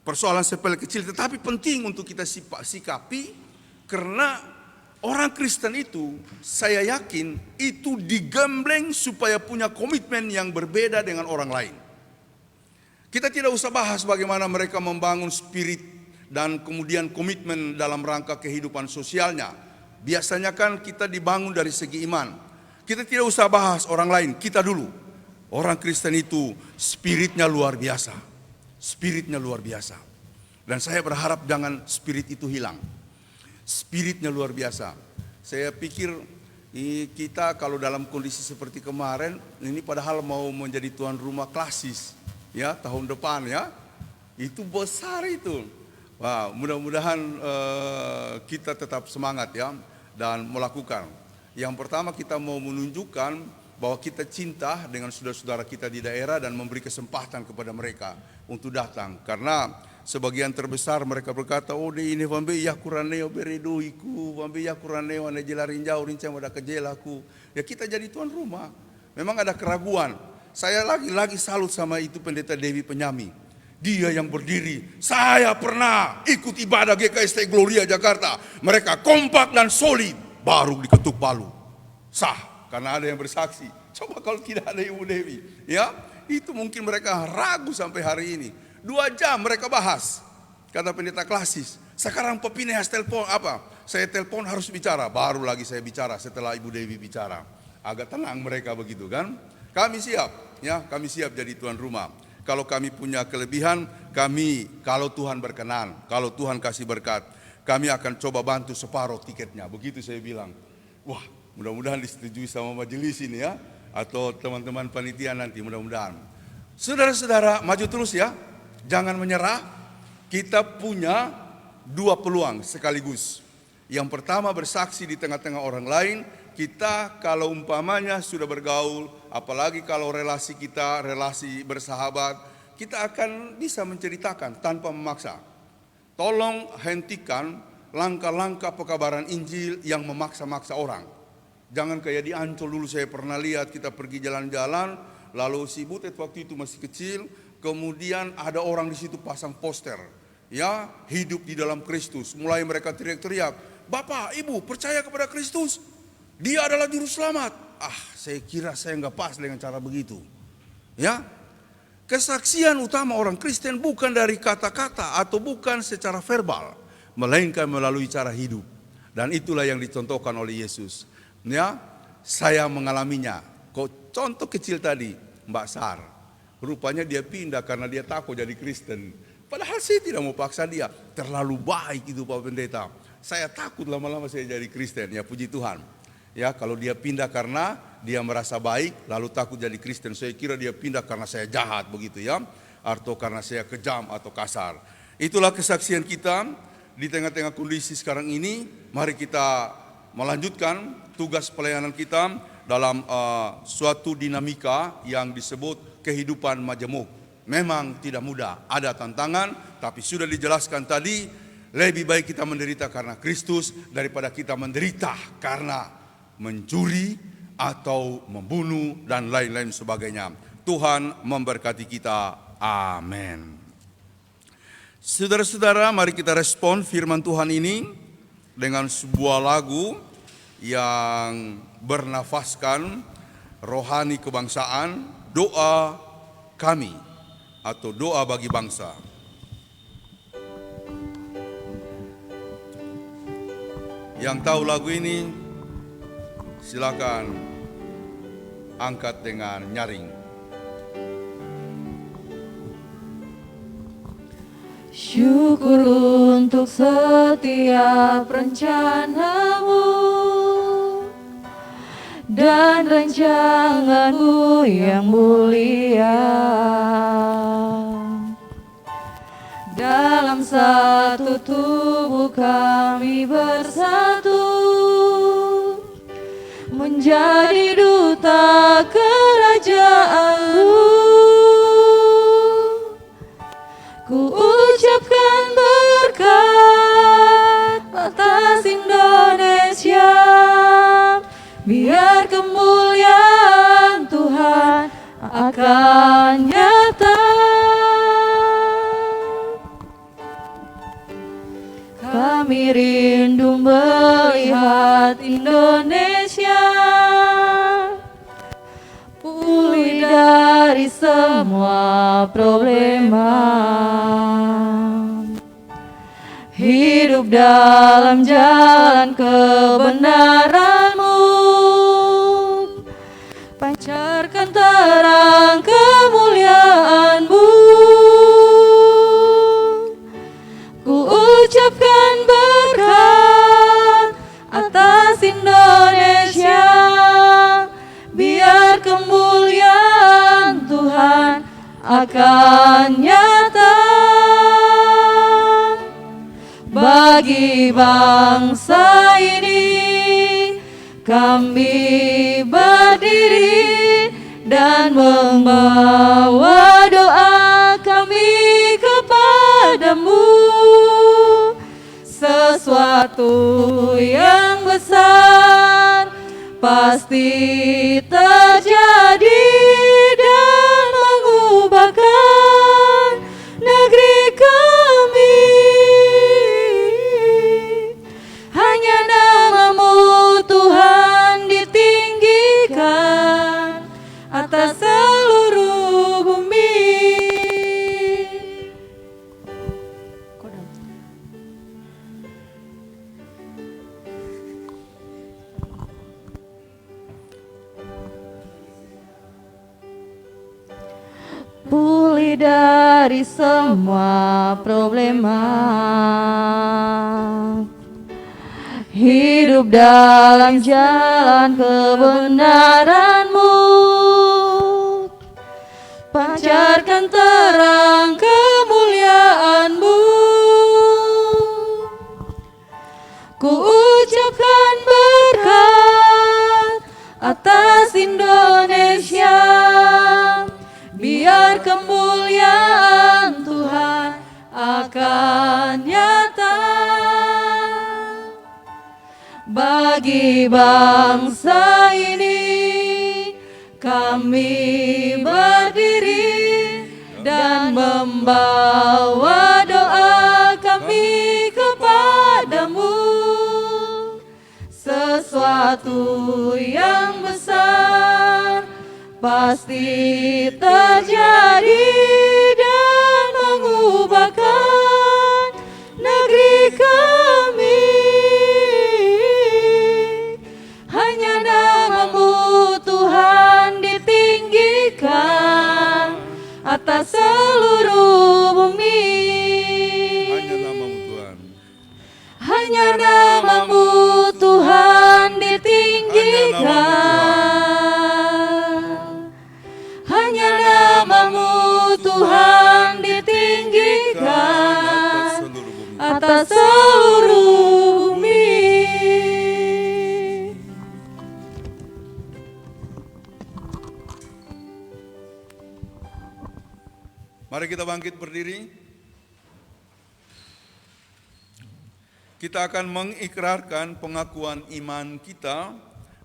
Speaker 3: Persoalan sepele kecil tetapi penting untuk kita sikapi, karena orang Kristen itu, saya yakin itu digembleng supaya punya komitmen yang berbeda dengan orang lain. Kita tidak usah bahas bagaimana mereka membangun spirit dan kemudian komitmen dalam rangka kehidupan sosialnya. Biasanya kan kita dibangun dari segi iman. Kita tidak usah bahas orang lain, kita dulu. Orang Kristen itu spiritnya luar biasa. Spiritnya luar biasa. Dan saya berharap jangan spirit itu hilang. Spiritnya luar biasa. Saya pikir kita kalau dalam kondisi seperti kemarin, ini padahal mau menjadi tuan rumah klasis ya tahun depan ya, itu besar itu. Wah, mudah-mudahan kita tetap semangat ya dan melakukan. Yang pertama kita mau menunjukkan bahwa kita cinta dengan saudara-saudara kita di daerah dan memberi kesempatan kepada mereka untuk datang, karena sebagian terbesar mereka berkata, oh ini vambe ya kuraneo beredoiku, vambe ya kuraneo ane jelarin jauh rincang pada kejelaku. Ya kita jadi tuan rumah. Memang ada keraguan. Saya lagi salut sama itu pendeta Dewi Penyami. Dia yang berdiri. Saya pernah ikut ibadah GKST Gloria Jakarta. Mereka kompak dan solid. Baru diketuk palu. Sah, karena ada yang bersaksi. Coba kalau tidak ada Ibu Dewi, ya itu mungkin mereka ragu sampai hari ini. 2 jam mereka bahas, kata pendeta klasis. Sekarang Pepinehas telepon saya telepon harus bicara, baru lagi saya bicara setelah Ibu Dewi bicara. Agak tenang mereka begitu kan. Kami siap ya, kami siap jadi tuan rumah. Kalau kami punya kelebihan, kalau Tuhan berkenan, kalau Tuhan kasih berkat, kami akan coba bantu separuh tiketnya. Begitu saya bilang. Wah, mudah-mudahan disetujui sama majelis ini ya, atau teman-teman panitia nanti, mudah-mudahan. Saudara-saudara, maju terus ya. Jangan menyerah. Kita punya 2 peluang sekaligus. Yang pertama, bersaksi di tengah-tengah orang lain. Kita kalau umpamanya sudah bergaul, apalagi kalau relasi kita, relasi bersahabat, kita akan bisa menceritakan tanpa memaksa. Tolong hentikan langkah-langkah pekabaran Injil yang memaksa-maksa orang. Jangan kayak di Ancol dulu saya pernah lihat, kita pergi jalan-jalan, lalu si Butet waktu itu masih kecil, kemudian ada orang di situ pasang poster, ya hidup di dalam Kristus. Mulai mereka teriak-teriak, Bapak, Ibu percaya kepada Kristus? dia adalah juru selamat. Saya kira saya nggak pas dengan cara begitu. Ya, kesaksian utama orang Kristen bukan dari kata-kata atau bukan secara verbal, melainkan melalui cara hidup. Dan itulah yang dicontohkan oleh Yesus. Ya, saya mengalaminya. Kok contoh kecil tadi, Mbak Sar, rupanya dia pindah karena dia takut jadi Kristen. Padahal saya tidak mau paksa dia. Terlalu baik itu Pak Pendeta. Saya takut lama-lama saya jadi Kristen. Ya puji Tuhan. Ya, kalau dia pindah karena dia merasa baik lalu takut jadi Kristen, saya kira dia pindah karena saya jahat begitu ya, atau karena saya kejam atau kasar. Itulah kesaksian kita di tengah-tengah kondisi sekarang ini. Mari kita melanjutkan tugas pelayanan kita dalam suatu dinamika yang disebut kehidupan majemuk. Memang tidak mudah, ada tantangan, tapi sudah dijelaskan tadi, lebih baik kita menderita karena Kristus daripada kita menderita karena mencuri atau membunuh dan lain-lain sebagainya. Tuhan memberkati kita. Amin. Saudara-saudara, mari kita respon firman Tuhan ini dengan sebuah lagu yang bernafaskan rohani kebangsaan, doa kami atau doa bagi bangsa. Yang tahu lagu ini silakan angkat dengan nyaring.
Speaker 2: Syukur untuk setiap rencanamu dan rancanganmu yang mulia. Dalam satu tubuh kami bersatu, menjadi duta kerajaan-Mu. Ku ucapkan berkat atas Indonesia, biar kemuliaan Tuhan akan nyata. Kami rindu melihat Indonesia pulih dari semua problema, hidup dalam jalan kebenaran-Mu, pancarkan terang kemuliaan-Mu. Ku ucapkan berkat atas Indonesia, biar kemuliaan Tuhan akan nyata. Bagi bangsa ini kami berdiri dan membawa doa kami kepadamu. Sesuatu yang besar pasti terjadi dan mengubahkan negeri kami. Hanya nama-Mu Tuhan ditinggikan atas seluruh bumi. Pulih dari semua problema, hidup dalam jalan kebenaran-Mu, pancarkan terang kemuliaan-Mu. Ku ucapkan berkat atas Indonesia, biar kemuliaan Tuhan akan nyata. Bagi bangsa ini kami berdiri dan membawa doa kami kepadamu. Sesuai sesuatu yang besar pasti terjadi dan mengubahkan negeri kami. Hanya nama-Mu Tuhan ditinggikan atas seluruh bumi.
Speaker 3: Hanya nama-Mu Tuhan.
Speaker 2: Hanya nama-Mu Tuhan ditinggikan. Hanya nama-Mu Tuhan ditinggikan atas seluruh bumi.
Speaker 3: Mari kita bangkit berdiri. Kita akan mengikrarkan pengakuan iman kita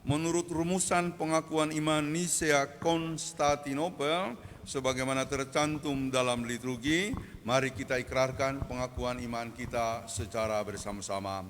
Speaker 3: menurut rumusan pengakuan iman Nisea Konstantinopel sebagaimana tercantum dalam liturgi. Mari kita ikrarkan pengakuan iman kita secara bersama-sama.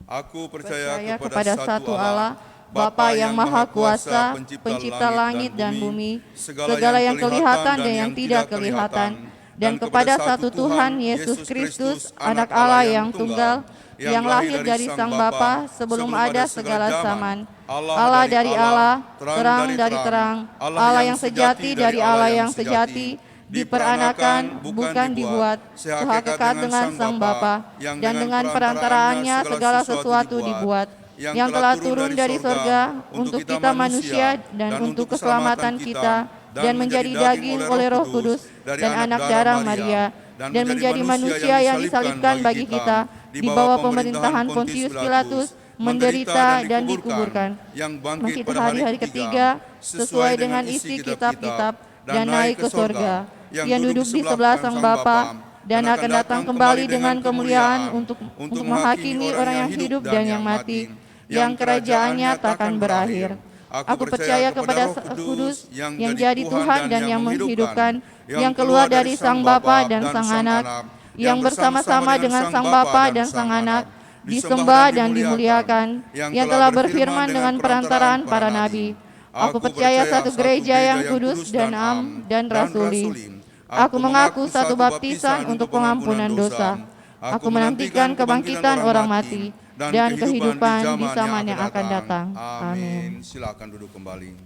Speaker 3: Aku percaya kepada satu Allah, Bapa yang Maha Kuasa, pencipta langit dan bumi, segala yang kelihatan dan yang tidak kelihatan, dan kepada satu Tuhan Yesus Kristus, Anak Allah yang tunggal, yang lahir dari Sang Bapa sebelum ada segala zaman, Allah dari Allah, terang dari terang, Allah yang sejati dari Allah yang sejati, diperanakan, bukan dibuat, sehakikat dengan Sang Bapa, dan dengan perantaraannya segala sesuatu dibuat, yang telah turun dari sorga untuk kita manusia dan untuk keselamatan kita, dan menjadi daging oleh Roh Kudus dan anak darah Maria, dan menjadi manusia yang disalibkan bagi kita, di bawah pemerintahan Pontius Pilatus, menderita dan dikuburkan, bangkit pada hari ketiga sesuai dengan isi kitab-kitab, dan naik ke sorga, yang duduk di sebelah Sang Bapa, dan akan datang kembali dengan kemuliaan untuk menghakimi orang yang hidup dan yang mati, yang kerajaannya takkan berakhir. Aku percaya kepada Roh Kudus yang jadi Tuhan dan yang menghidupkan, yang keluar dari Sang Bapa dan Sang Anak, yang bersama-sama dengan Sang Bapa dan Sang Anak, disembah dan dimuliakan, yang telah berfirman dengan perantaraan para nabi. Aku percaya satu gereja yang kudus dan am dan rasuli. Aku mengaku satu baptisan untuk pengampunan dosa. Aku menantikan kebangkitan orang mati dan kehidupan di zaman yang akan datang. Amin. Silakan duduk kembali.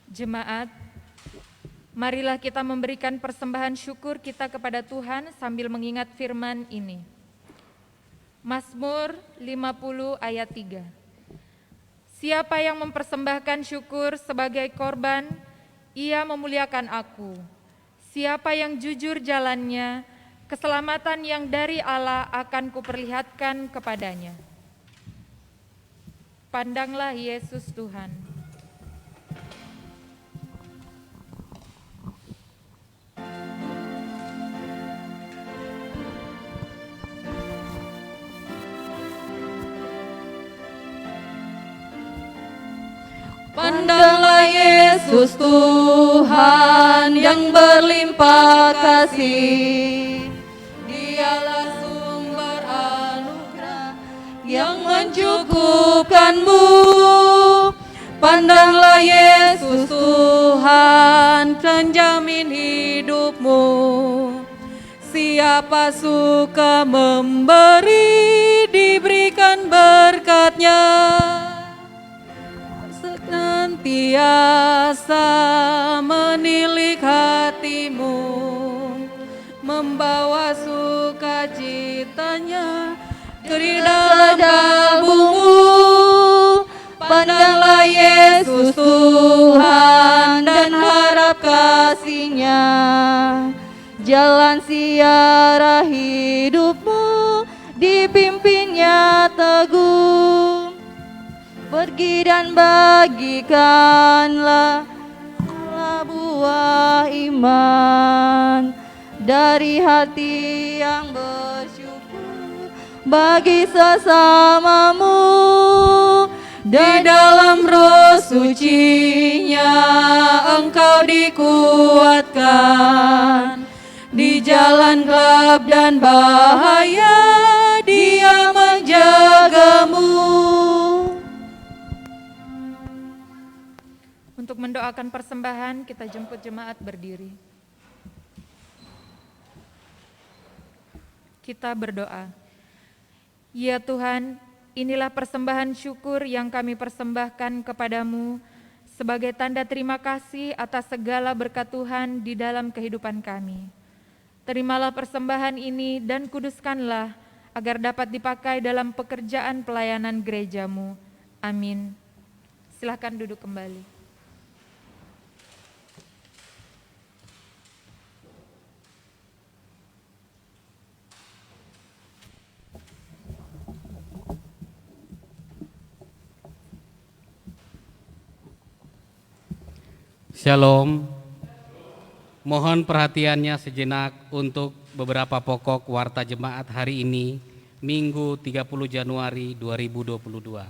Speaker 1: Jemaat, marilah kita memberikan persembahan syukur kita kepada Tuhan sambil mengingat firman ini. Mazmur 50 ayat 3. Siapa yang mempersembahkan syukur sebagai korban, ia memuliakan aku. Siapa yang jujur jalannya, keselamatan yang dari Allah akan kuperlihatkan kepadanya. Pandanglah Yesus Tuhan.
Speaker 2: Pandanglah Yesus Tuhan yang berlimpah kasih. Dialah sumber anugerah yang mencukupkanmu. Pandanglah Yesus Tuhan penjamin hidupmu. Siapa suka memberi, diberikan berkat-Nya. Senantiasa menilik hatimu, membawa sukacitanya di dalam kalbumu. Pandanglah Yesus Tuhan dan harap kasih-Nya. Jalan siara hidupmu dipimpinnya teguh. Pergi dan bagikanlah buah iman dari hati yang bersyukur bagi sesamamu. Di dalam Roh Suci-Nya engkau dikuatkan. Di jalan gelap dan bahaya Dia
Speaker 1: mendoakan persembahan, kita jemput jemaat berdiri. Kita berdoa. Ya Tuhan, inilah persembahan syukur yang kami persembahkan kepadamu sebagai tanda terima kasih atas segala berkat Tuhan di dalam kehidupan kami. Terimalah persembahan ini dan kuduskanlah agar dapat dipakai dalam pekerjaan pelayanan gerejamu. Amin. Silakan duduk kembali.
Speaker 5: Shalom. Mohon perhatiannya sejenak untuk beberapa pokok warta jemaat hari ini, Minggu 30 Januari 2022.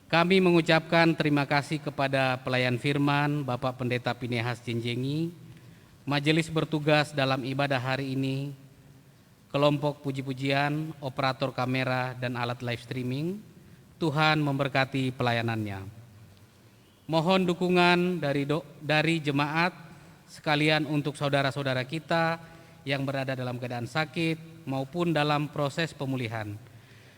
Speaker 5: Kami mengucapkan terima kasih kepada pelayan firman Bapak Pendeta Pinehas Jenjengi, majelis bertugas dalam ibadah hari ini, kelompok puji-pujian, operator kamera dan alat live streaming. Tuhan memberkati pelayanannya. Mohon dukungan dari jemaat sekalian untuk saudara-saudara kita yang berada dalam keadaan sakit maupun dalam proses pemulihan.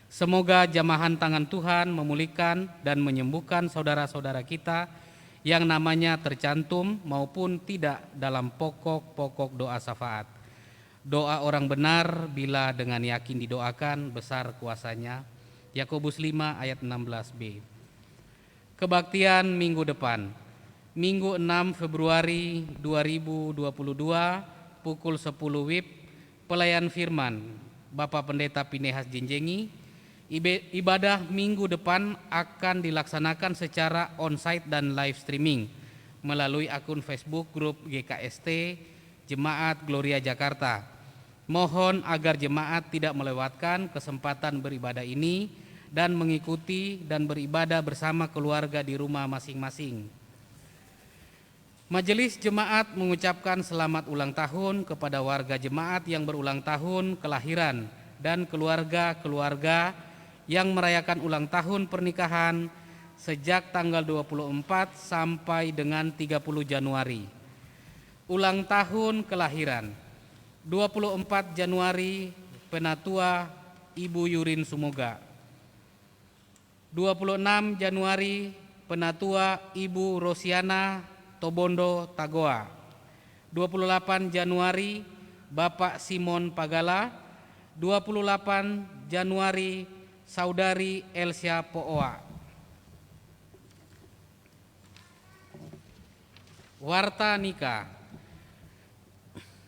Speaker 5: Semoga jamahan tangan Tuhan memulihkan dan menyembuhkan saudara-saudara kita yang namanya tercantum maupun tidak dalam pokok-pokok doa syafaat. Doa orang benar bila dengan yakin didoakan besar kuasanya. Yakobus 5 ayat 16b. Kebaktian minggu depan, Minggu 6 Februari 2022, pukul 10 WIB, pelayan firman Bapak Pendeta Pinehas Jenjengi. Ibadah minggu depan akan dilaksanakan secara onsite dan live streaming melalui akun Facebook grup GKST Jemaat Gloria Jakarta. Mohon agar jemaat tidak melewatkan kesempatan beribadah ini dan mengikuti dan beribadah bersama keluarga di rumah masing-masing. Majelis Jemaat mengucapkan selamat ulang tahun kepada warga jemaat yang berulang tahun kelahiran dan keluarga-keluarga yang merayakan ulang tahun pernikahan sejak tanggal 24 sampai dengan 30 Januari. Ulang tahun kelahiran 24 Januari Penatua Ibu Yurin Sumoga. 26 Januari Penatua Ibu Rosiana Tobondo Tagoa. 28 Januari Bapak Simon Pagala. 28 Januari Saudari Elsia Pooa. Warta nikah.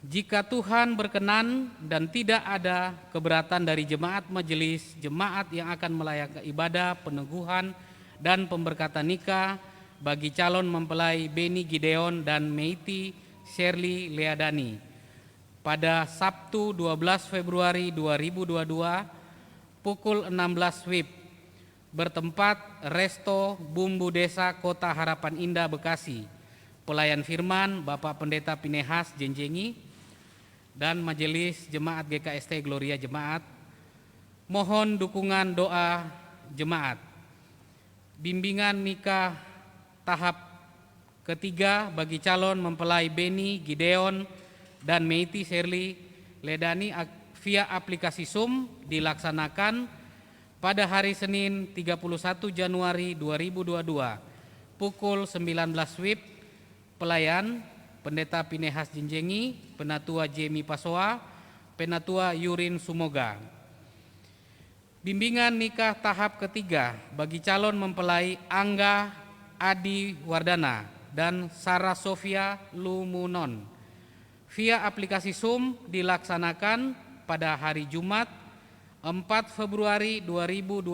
Speaker 5: Jika Tuhan berkenan dan tidak ada keberatan dari jemaat majelis, jemaat yang akan melayangkan ibadah peneguhan dan pemberkatan nikah bagi calon mempelai Beni Gideon dan Meiti Shirley Leadani pada Sabtu 12 Februari 2022 pukul 16 WIB bertempat Resto Bumbu Desa Kota Harapan Indah Bekasi. Pelayan firman Bapak Pendeta Pinehas Jenjengi dan Majelis Jemaat GKST Gloria Jemaat. Mohon dukungan doa jemaat. Bimbingan nikah tahap ketiga bagi calon mempelai Beni Gideon dan Meiti Shirley Ledani via aplikasi Zoom dilaksanakan pada hari Senin 31 Januari 2022 pukul 19 WIB. Pelayan Pendeta Pinehas Jenjengi, Penatua Jemi Pasoa, Penatua Yurin Sumoga. Bimbingan nikah tahap ketiga bagi calon mempelai Angga Adi Wardana dan Sarah Sofia Lumunon via aplikasi Zoom dilaksanakan pada hari Jumat 4 Februari 2022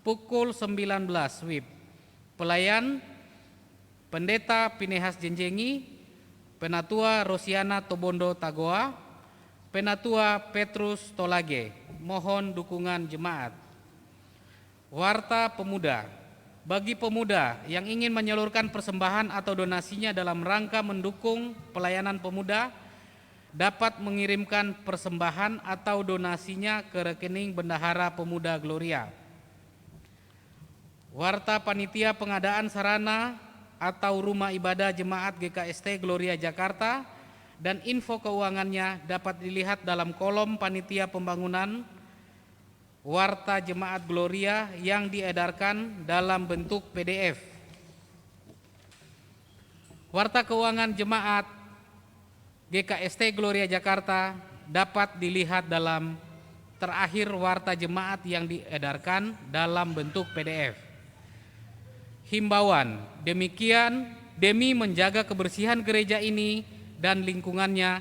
Speaker 5: pukul 19 WIB. Pelayan Pendeta Pinehas Jenjengi, Penatua Rosiana Tobondo Tagoa, Penatua Petrus Tolage. Mohon dukungan jemaat. Warta pemuda. Bagi pemuda yang ingin menyalurkan persembahan atau donasinya dalam rangka mendukung pelayanan pemuda, dapat mengirimkan persembahan atau donasinya ke rekening Bendahara Pemuda Gloria. Warta Panitia Pengadaan Sarana atau Rumah Ibadah Jemaat GKST Gloria Jakarta dan info keuangannya dapat dilihat dalam kolom Panitia Pembangunan Warta Jemaat Gloria yang diedarkan dalam bentuk PDF. Warta Keuangan Jemaat GKST Gloria Jakarta dapat dilihat dalam terakhir warta jemaat yang diedarkan dalam bentuk PDF. Himbauan, demikian demi menjaga kebersihan gereja ini dan lingkungannya,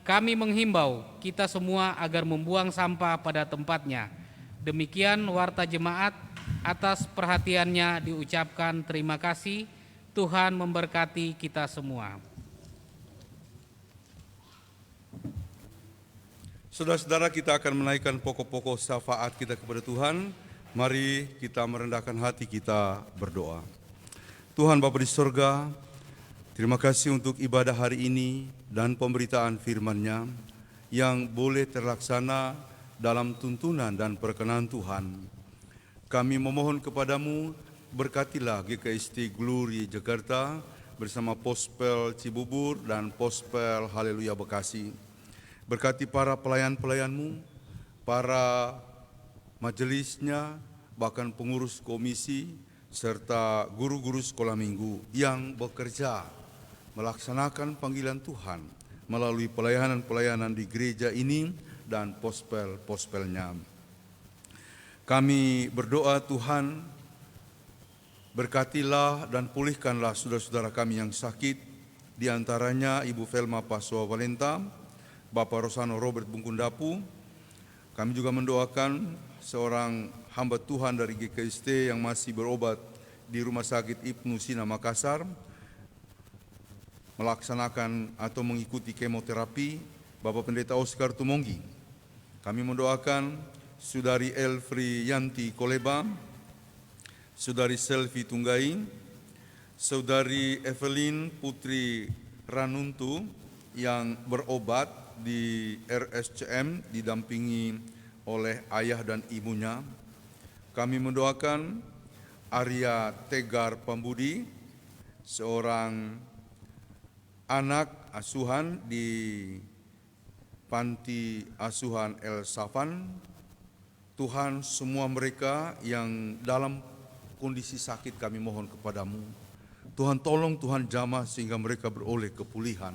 Speaker 5: kami menghimbau kita semua agar membuang sampah pada tempatnya. Demikian warta jemaat, atas perhatiannya diucapkan terima kasih. Tuhan memberkati kita semua.
Speaker 3: Saudara-saudara, kita akan menaikkan pokok-pokok syafaat kita kepada Tuhan. Mari kita merendahkan hati kita berdoa. Tuhan Bapa di sorga, terima kasih untuk ibadah hari ini dan pemberitaan firman-Nya yang boleh terlaksana dalam tuntunan dan perkenan Tuhan. Kami memohon kepadamu, berkatilah GKST Gloria Jakarta bersama Pospel Cibubur dan Pospel Haleluya Bekasi. Berkati para pelayan-pelayanmu, para majelisnya, bahkan pengurus komisi, serta guru-guru sekolah minggu yang bekerja melaksanakan panggilan Tuhan melalui pelayanan-pelayanan di gereja ini dan pospel-pospelnya. Kami berdoa Tuhan, berkatilah dan pulihkanlah saudara-saudara kami yang sakit, di antaranya Ibu Velma Paswa Valenta, Bapak Rosano Robert Bungkundapu. Kami juga mendoakan seorang hamba Tuhan dari GKST yang masih berobat di Rumah Sakit Ibnu Sina Makassar, melaksanakan atau mengikuti kemoterapi, Bapak Pendeta Oscar Tumonggi. Kami mendoakan Saudari Elfri Yanti Koleba, Saudari Selvi Tunggai, Saudari Evelyn Putri Ranuntu yang berobat di RSCM didampingi oleh ayah dan ibunya. Kami mendoakan Arya Tegar Pambudi, seorang anak asuhan di Panti Asuhan El Safan. Tuhan, semua mereka yang dalam kondisi sakit kami mohon kepadamu. Tuhan tolong, Tuhan jamah sehingga mereka beroleh kepulihan.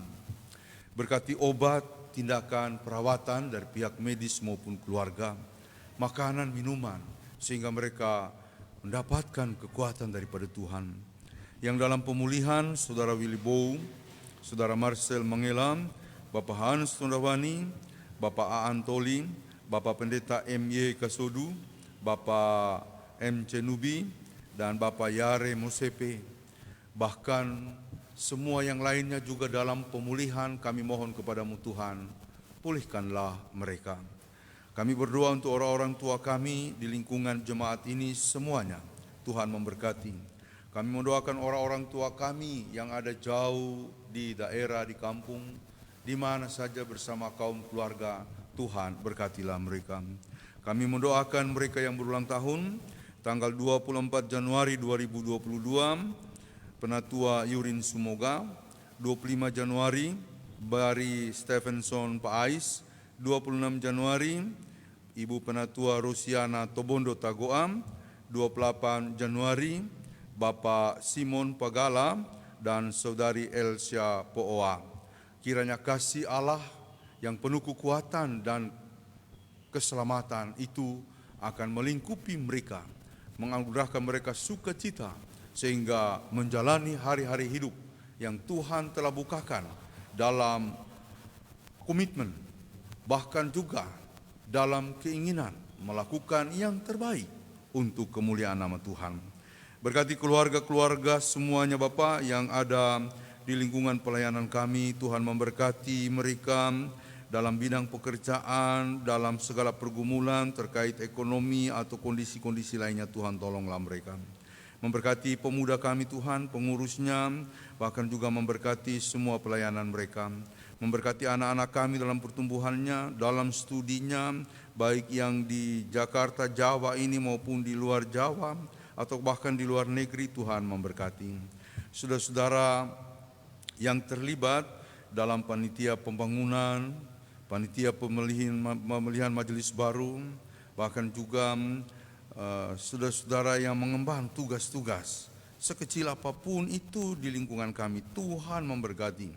Speaker 3: Berkati obat, tindakan, perawatan dari pihak medis maupun keluarga, makanan, minuman, sehingga mereka mendapatkan kekuatan daripada Tuhan. Yang dalam pemulihan, Saudara Willy Bow, Saudara Marcel Mangelam, Bapak Hans Tondawani, Bapak Aan Toli, Bapak Pendeta M.Y. Kasodu, Bapak M. Cenubi, dan Bapak Yare Mosepe. Bahkan semua yang lainnya juga dalam pemulihan, kami mohon kepadamu Tuhan, pulihkanlah mereka. Kami berdoa untuk orang-orang tua kami di lingkungan jemaat ini semuanya, Tuhan memberkati. Kami mendoakan orang-orang tua kami yang ada jauh di daerah, di kampung, di mana saja bersama kaum keluarga, Tuhan berkatilah mereka. Kami mendoakan mereka yang berulang tahun, tanggal 24 Januari 2022, Penatua Yurin Sumoga, 25 Januari Bari Stephenson Paais, 26 Januari Ibu Penatua Rosiana Tobondo Tagoam, 28 Januari Bapak Simon Pagala dan Saudari Elsia Pooa. Kiranya kasih Allah yang penuh kekuatan dan keselamatan itu akan melingkupi mereka, menganugerahkan mereka sukacita, sehingga menjalani hari-hari hidup yang Tuhan telah bukakan dalam komitmen, bahkan juga dalam keinginan melakukan yang terbaik untuk kemuliaan nama Tuhan. Berkati keluarga-keluarga semuanya Bapak yang ada di lingkungan pelayanan kami, Tuhan memberkati mereka dalam bidang pekerjaan, dalam segala pergumulan terkait ekonomi atau kondisi-kondisi lainnya, Tuhan tolonglah mereka. Memberkati pemuda kami Tuhan, pengurusnya, bahkan juga memberkati semua pelayanan mereka. Memberkati anak-anak kami dalam pertumbuhannya, dalam studinya, baik yang di Jakarta, Jawa ini maupun di luar Jawa. atau bahkan di luar negeri, Tuhan memberkati. Saudara-saudara yang terlibat dalam panitia pembangunan, panitia pemilihan majelis baru, bahkan juga saudara-saudara yang mengemban tugas-tugas sekecil apapun itu di lingkungan kami, Tuhan memberkati.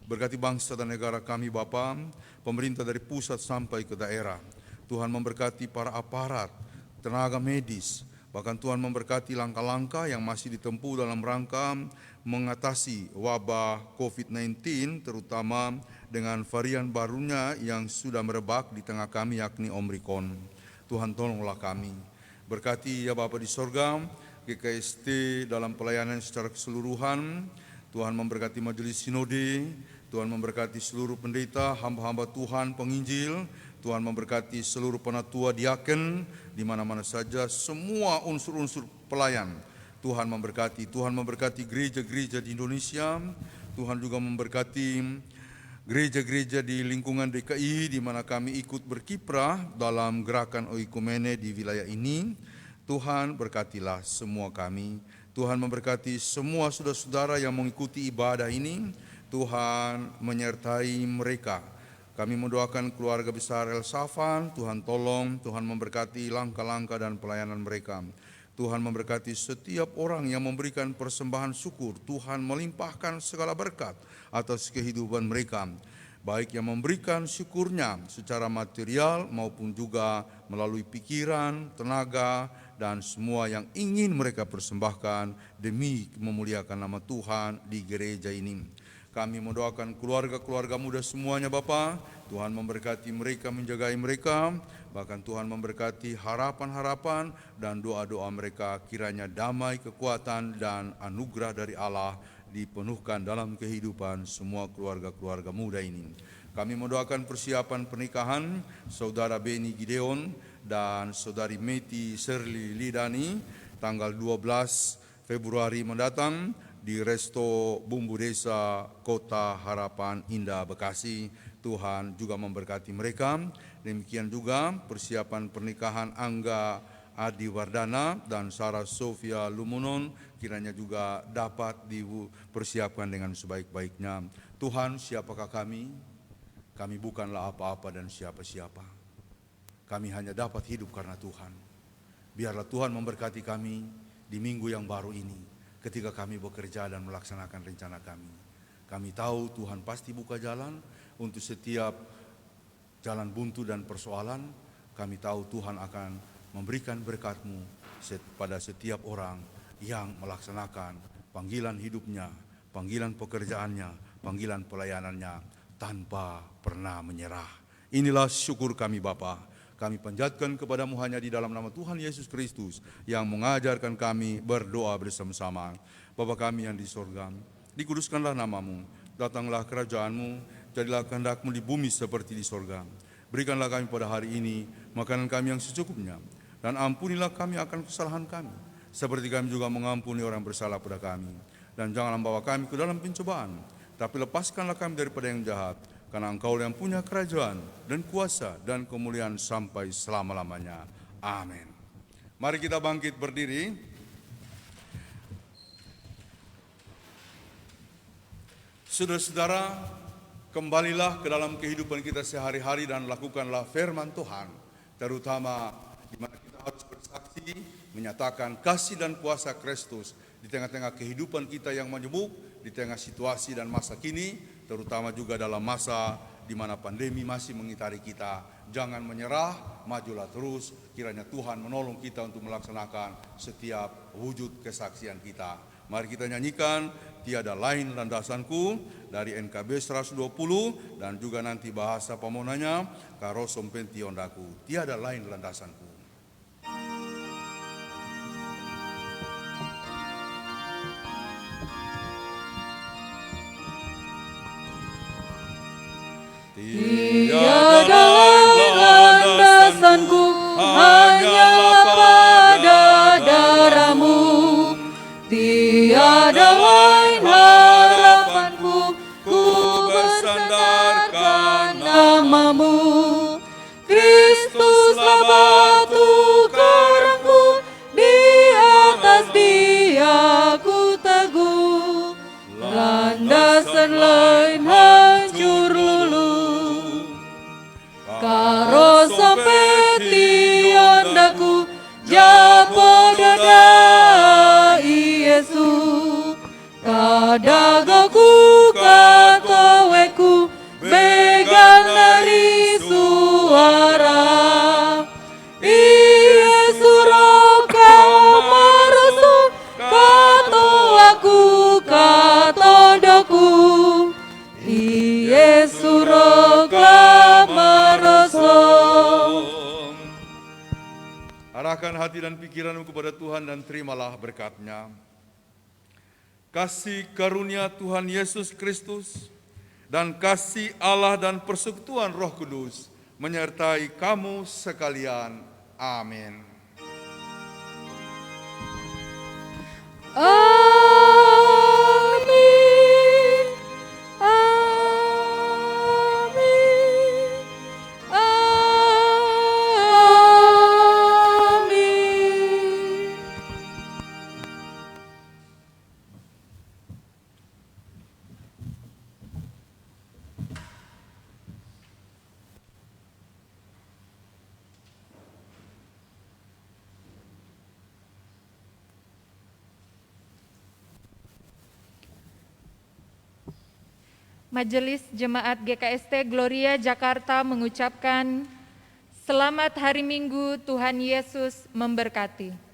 Speaker 3: Berkati bangsa dan negara kami Bapa, pemerintah dari pusat sampai ke daerah. Tuhan memberkati para aparat, tenaga medis, bahkan Tuhan memberkati langkah-langkah yang masih ditempuh dalam rangka mengatasi wabah COVID-19, terutama dengan varian barunya yang sudah merebak di tengah kami, yakni Omikron. Tuhan tolonglah kami. Berkati ya Bapa di sorga, GKST dalam pelayanan secara keseluruhan. Tuhan memberkati majelis sinode, Tuhan memberkati seluruh pendeta, hamba-hamba Tuhan, penginjil. Tuhan memberkati seluruh penatua diaken, di mana-mana saja, semua unsur-unsur pelayan. Tuhan memberkati gereja-gereja di Indonesia. Tuhan juga memberkati gereja-gereja di lingkungan DKI, di mana kami ikut berkiprah dalam gerakan oikumene di wilayah ini. Tuhan berkatilah semua kami. Tuhan memberkati semua saudara-saudara yang mengikuti ibadah ini. Tuhan menyertai mereka. Kami mendoakan keluarga besar El Safan, Tuhan tolong, Tuhan memberkati langkah-langkah dan pelayanan mereka. Tuhan memberkati setiap orang yang memberikan persembahan syukur. Tuhan melimpahkan segala berkat atas kehidupan mereka, baik yang memberikan syukurnya secara material maupun juga melalui pikiran, tenaga, dan semua yang ingin mereka persembahkan demi memuliakan nama Tuhan di gereja ini. Kami mendoakan keluarga-keluarga muda semuanya Bapa. Tuhan memberkati mereka, menjagai mereka. Bahkan Tuhan memberkati harapan-harapan dan doa-doa mereka. Kiranya damai, kekuatan, dan anugerah dari Allah dipenuhkan dalam kehidupan semua keluarga-keluarga muda ini. Kami mendoakan persiapan pernikahan Saudara Beni Gideon dan Saudari Meti Serli Lidani tanggal 12 Februari mendatang di Resto Bumbu Desa Kota Harapan Indah Bekasi. Tuhan juga memberkati mereka. Demikian juga persiapan pernikahan Angga Adi Wardana dan Sarah Sofia Lumunon kiranya juga dapat dipersiapkan dengan sebaik-baiknya. Tuhan, siapakah kami? Kami bukanlah apa-apa dan siapa-siapa. Kami hanya dapat hidup karena Tuhan. Biarlah Tuhan memberkati kami di minggu yang baru ini, ketika kami bekerja dan melaksanakan rencana kami. Kami tahu Tuhan pasti buka jalan untuk setiap jalan buntu dan persoalan. Kami tahu Tuhan akan memberikan berkat-Mu pada setiap orang yang melaksanakan panggilan hidupnya, panggilan pekerjaannya, panggilan pelayanannya, tanpa pernah menyerah. Inilah syukur kami Bapa. Kami panjatkan kepadamu hanya di dalam nama Tuhan Yesus Kristus yang mengajarkan kami berdoa bersama-sama. Bapa kami yang di sorga, dikuduskanlah namamu, datanglah kerajaanmu, jadilah kehendak-Mu di bumi seperti di sorga. Berikanlah kami pada hari ini makanan kami yang secukupnya, dan ampunilah kami akan kesalahan kami, seperti kami juga mengampuni orang bersalah pada kami. Dan janganlah membawa kami ke dalam pencobaan, tapi lepaskanlah kami daripada yang jahat, karena Engkau yang punya kerajaan dan kuasa dan kemuliaan sampai selama-lamanya. Amin. Mari kita bangkit berdiri. Saudara-saudara, kembalilah ke dalam kehidupan kita sehari-hari dan lakukanlah firman Tuhan, terutama di mana kita harus bersaksi, menyatakan kasih dan kuasa Kristus di tengah-tengah kehidupan kita yang majemuk, di tengah situasi dan masa kini, terutama juga dalam masa di mana pandemi masih mengitari kita. Jangan menyerah, majulah terus. Kiranya Tuhan menolong kita untuk melaksanakan setiap wujud kesaksian kita. Mari kita nyanyikan Tiada Lain Landasanku dari NKB 120 dan juga nanti bahasa pamonanya Karo Sompenti Ondaku. Tiada lain landasanku.
Speaker 2: Tiada lain landasanku, hanyalah pada darah-Mu. Tiada lain harapanku, ku bersandarkan nama-Mu. Kristuslah batu karangku di atas darah. Yesu roh kamaroso kato aku katodoku. Yesu roh kamaroso.
Speaker 3: Arahkan hati dan pikiranmu kepada Tuhan dan terimalah berkat-Nya. Kasih karunia Tuhan Yesus Kristus dan kasih Allah dan persekutuan Roh Kudus menyertai kamu sekalian. Amin.
Speaker 2: Amin. Amin. Amin.
Speaker 1: Majelis Jemaat GKST Gloria Jakarta mengucapkan selamat hari Minggu, Tuhan Yesus memberkati.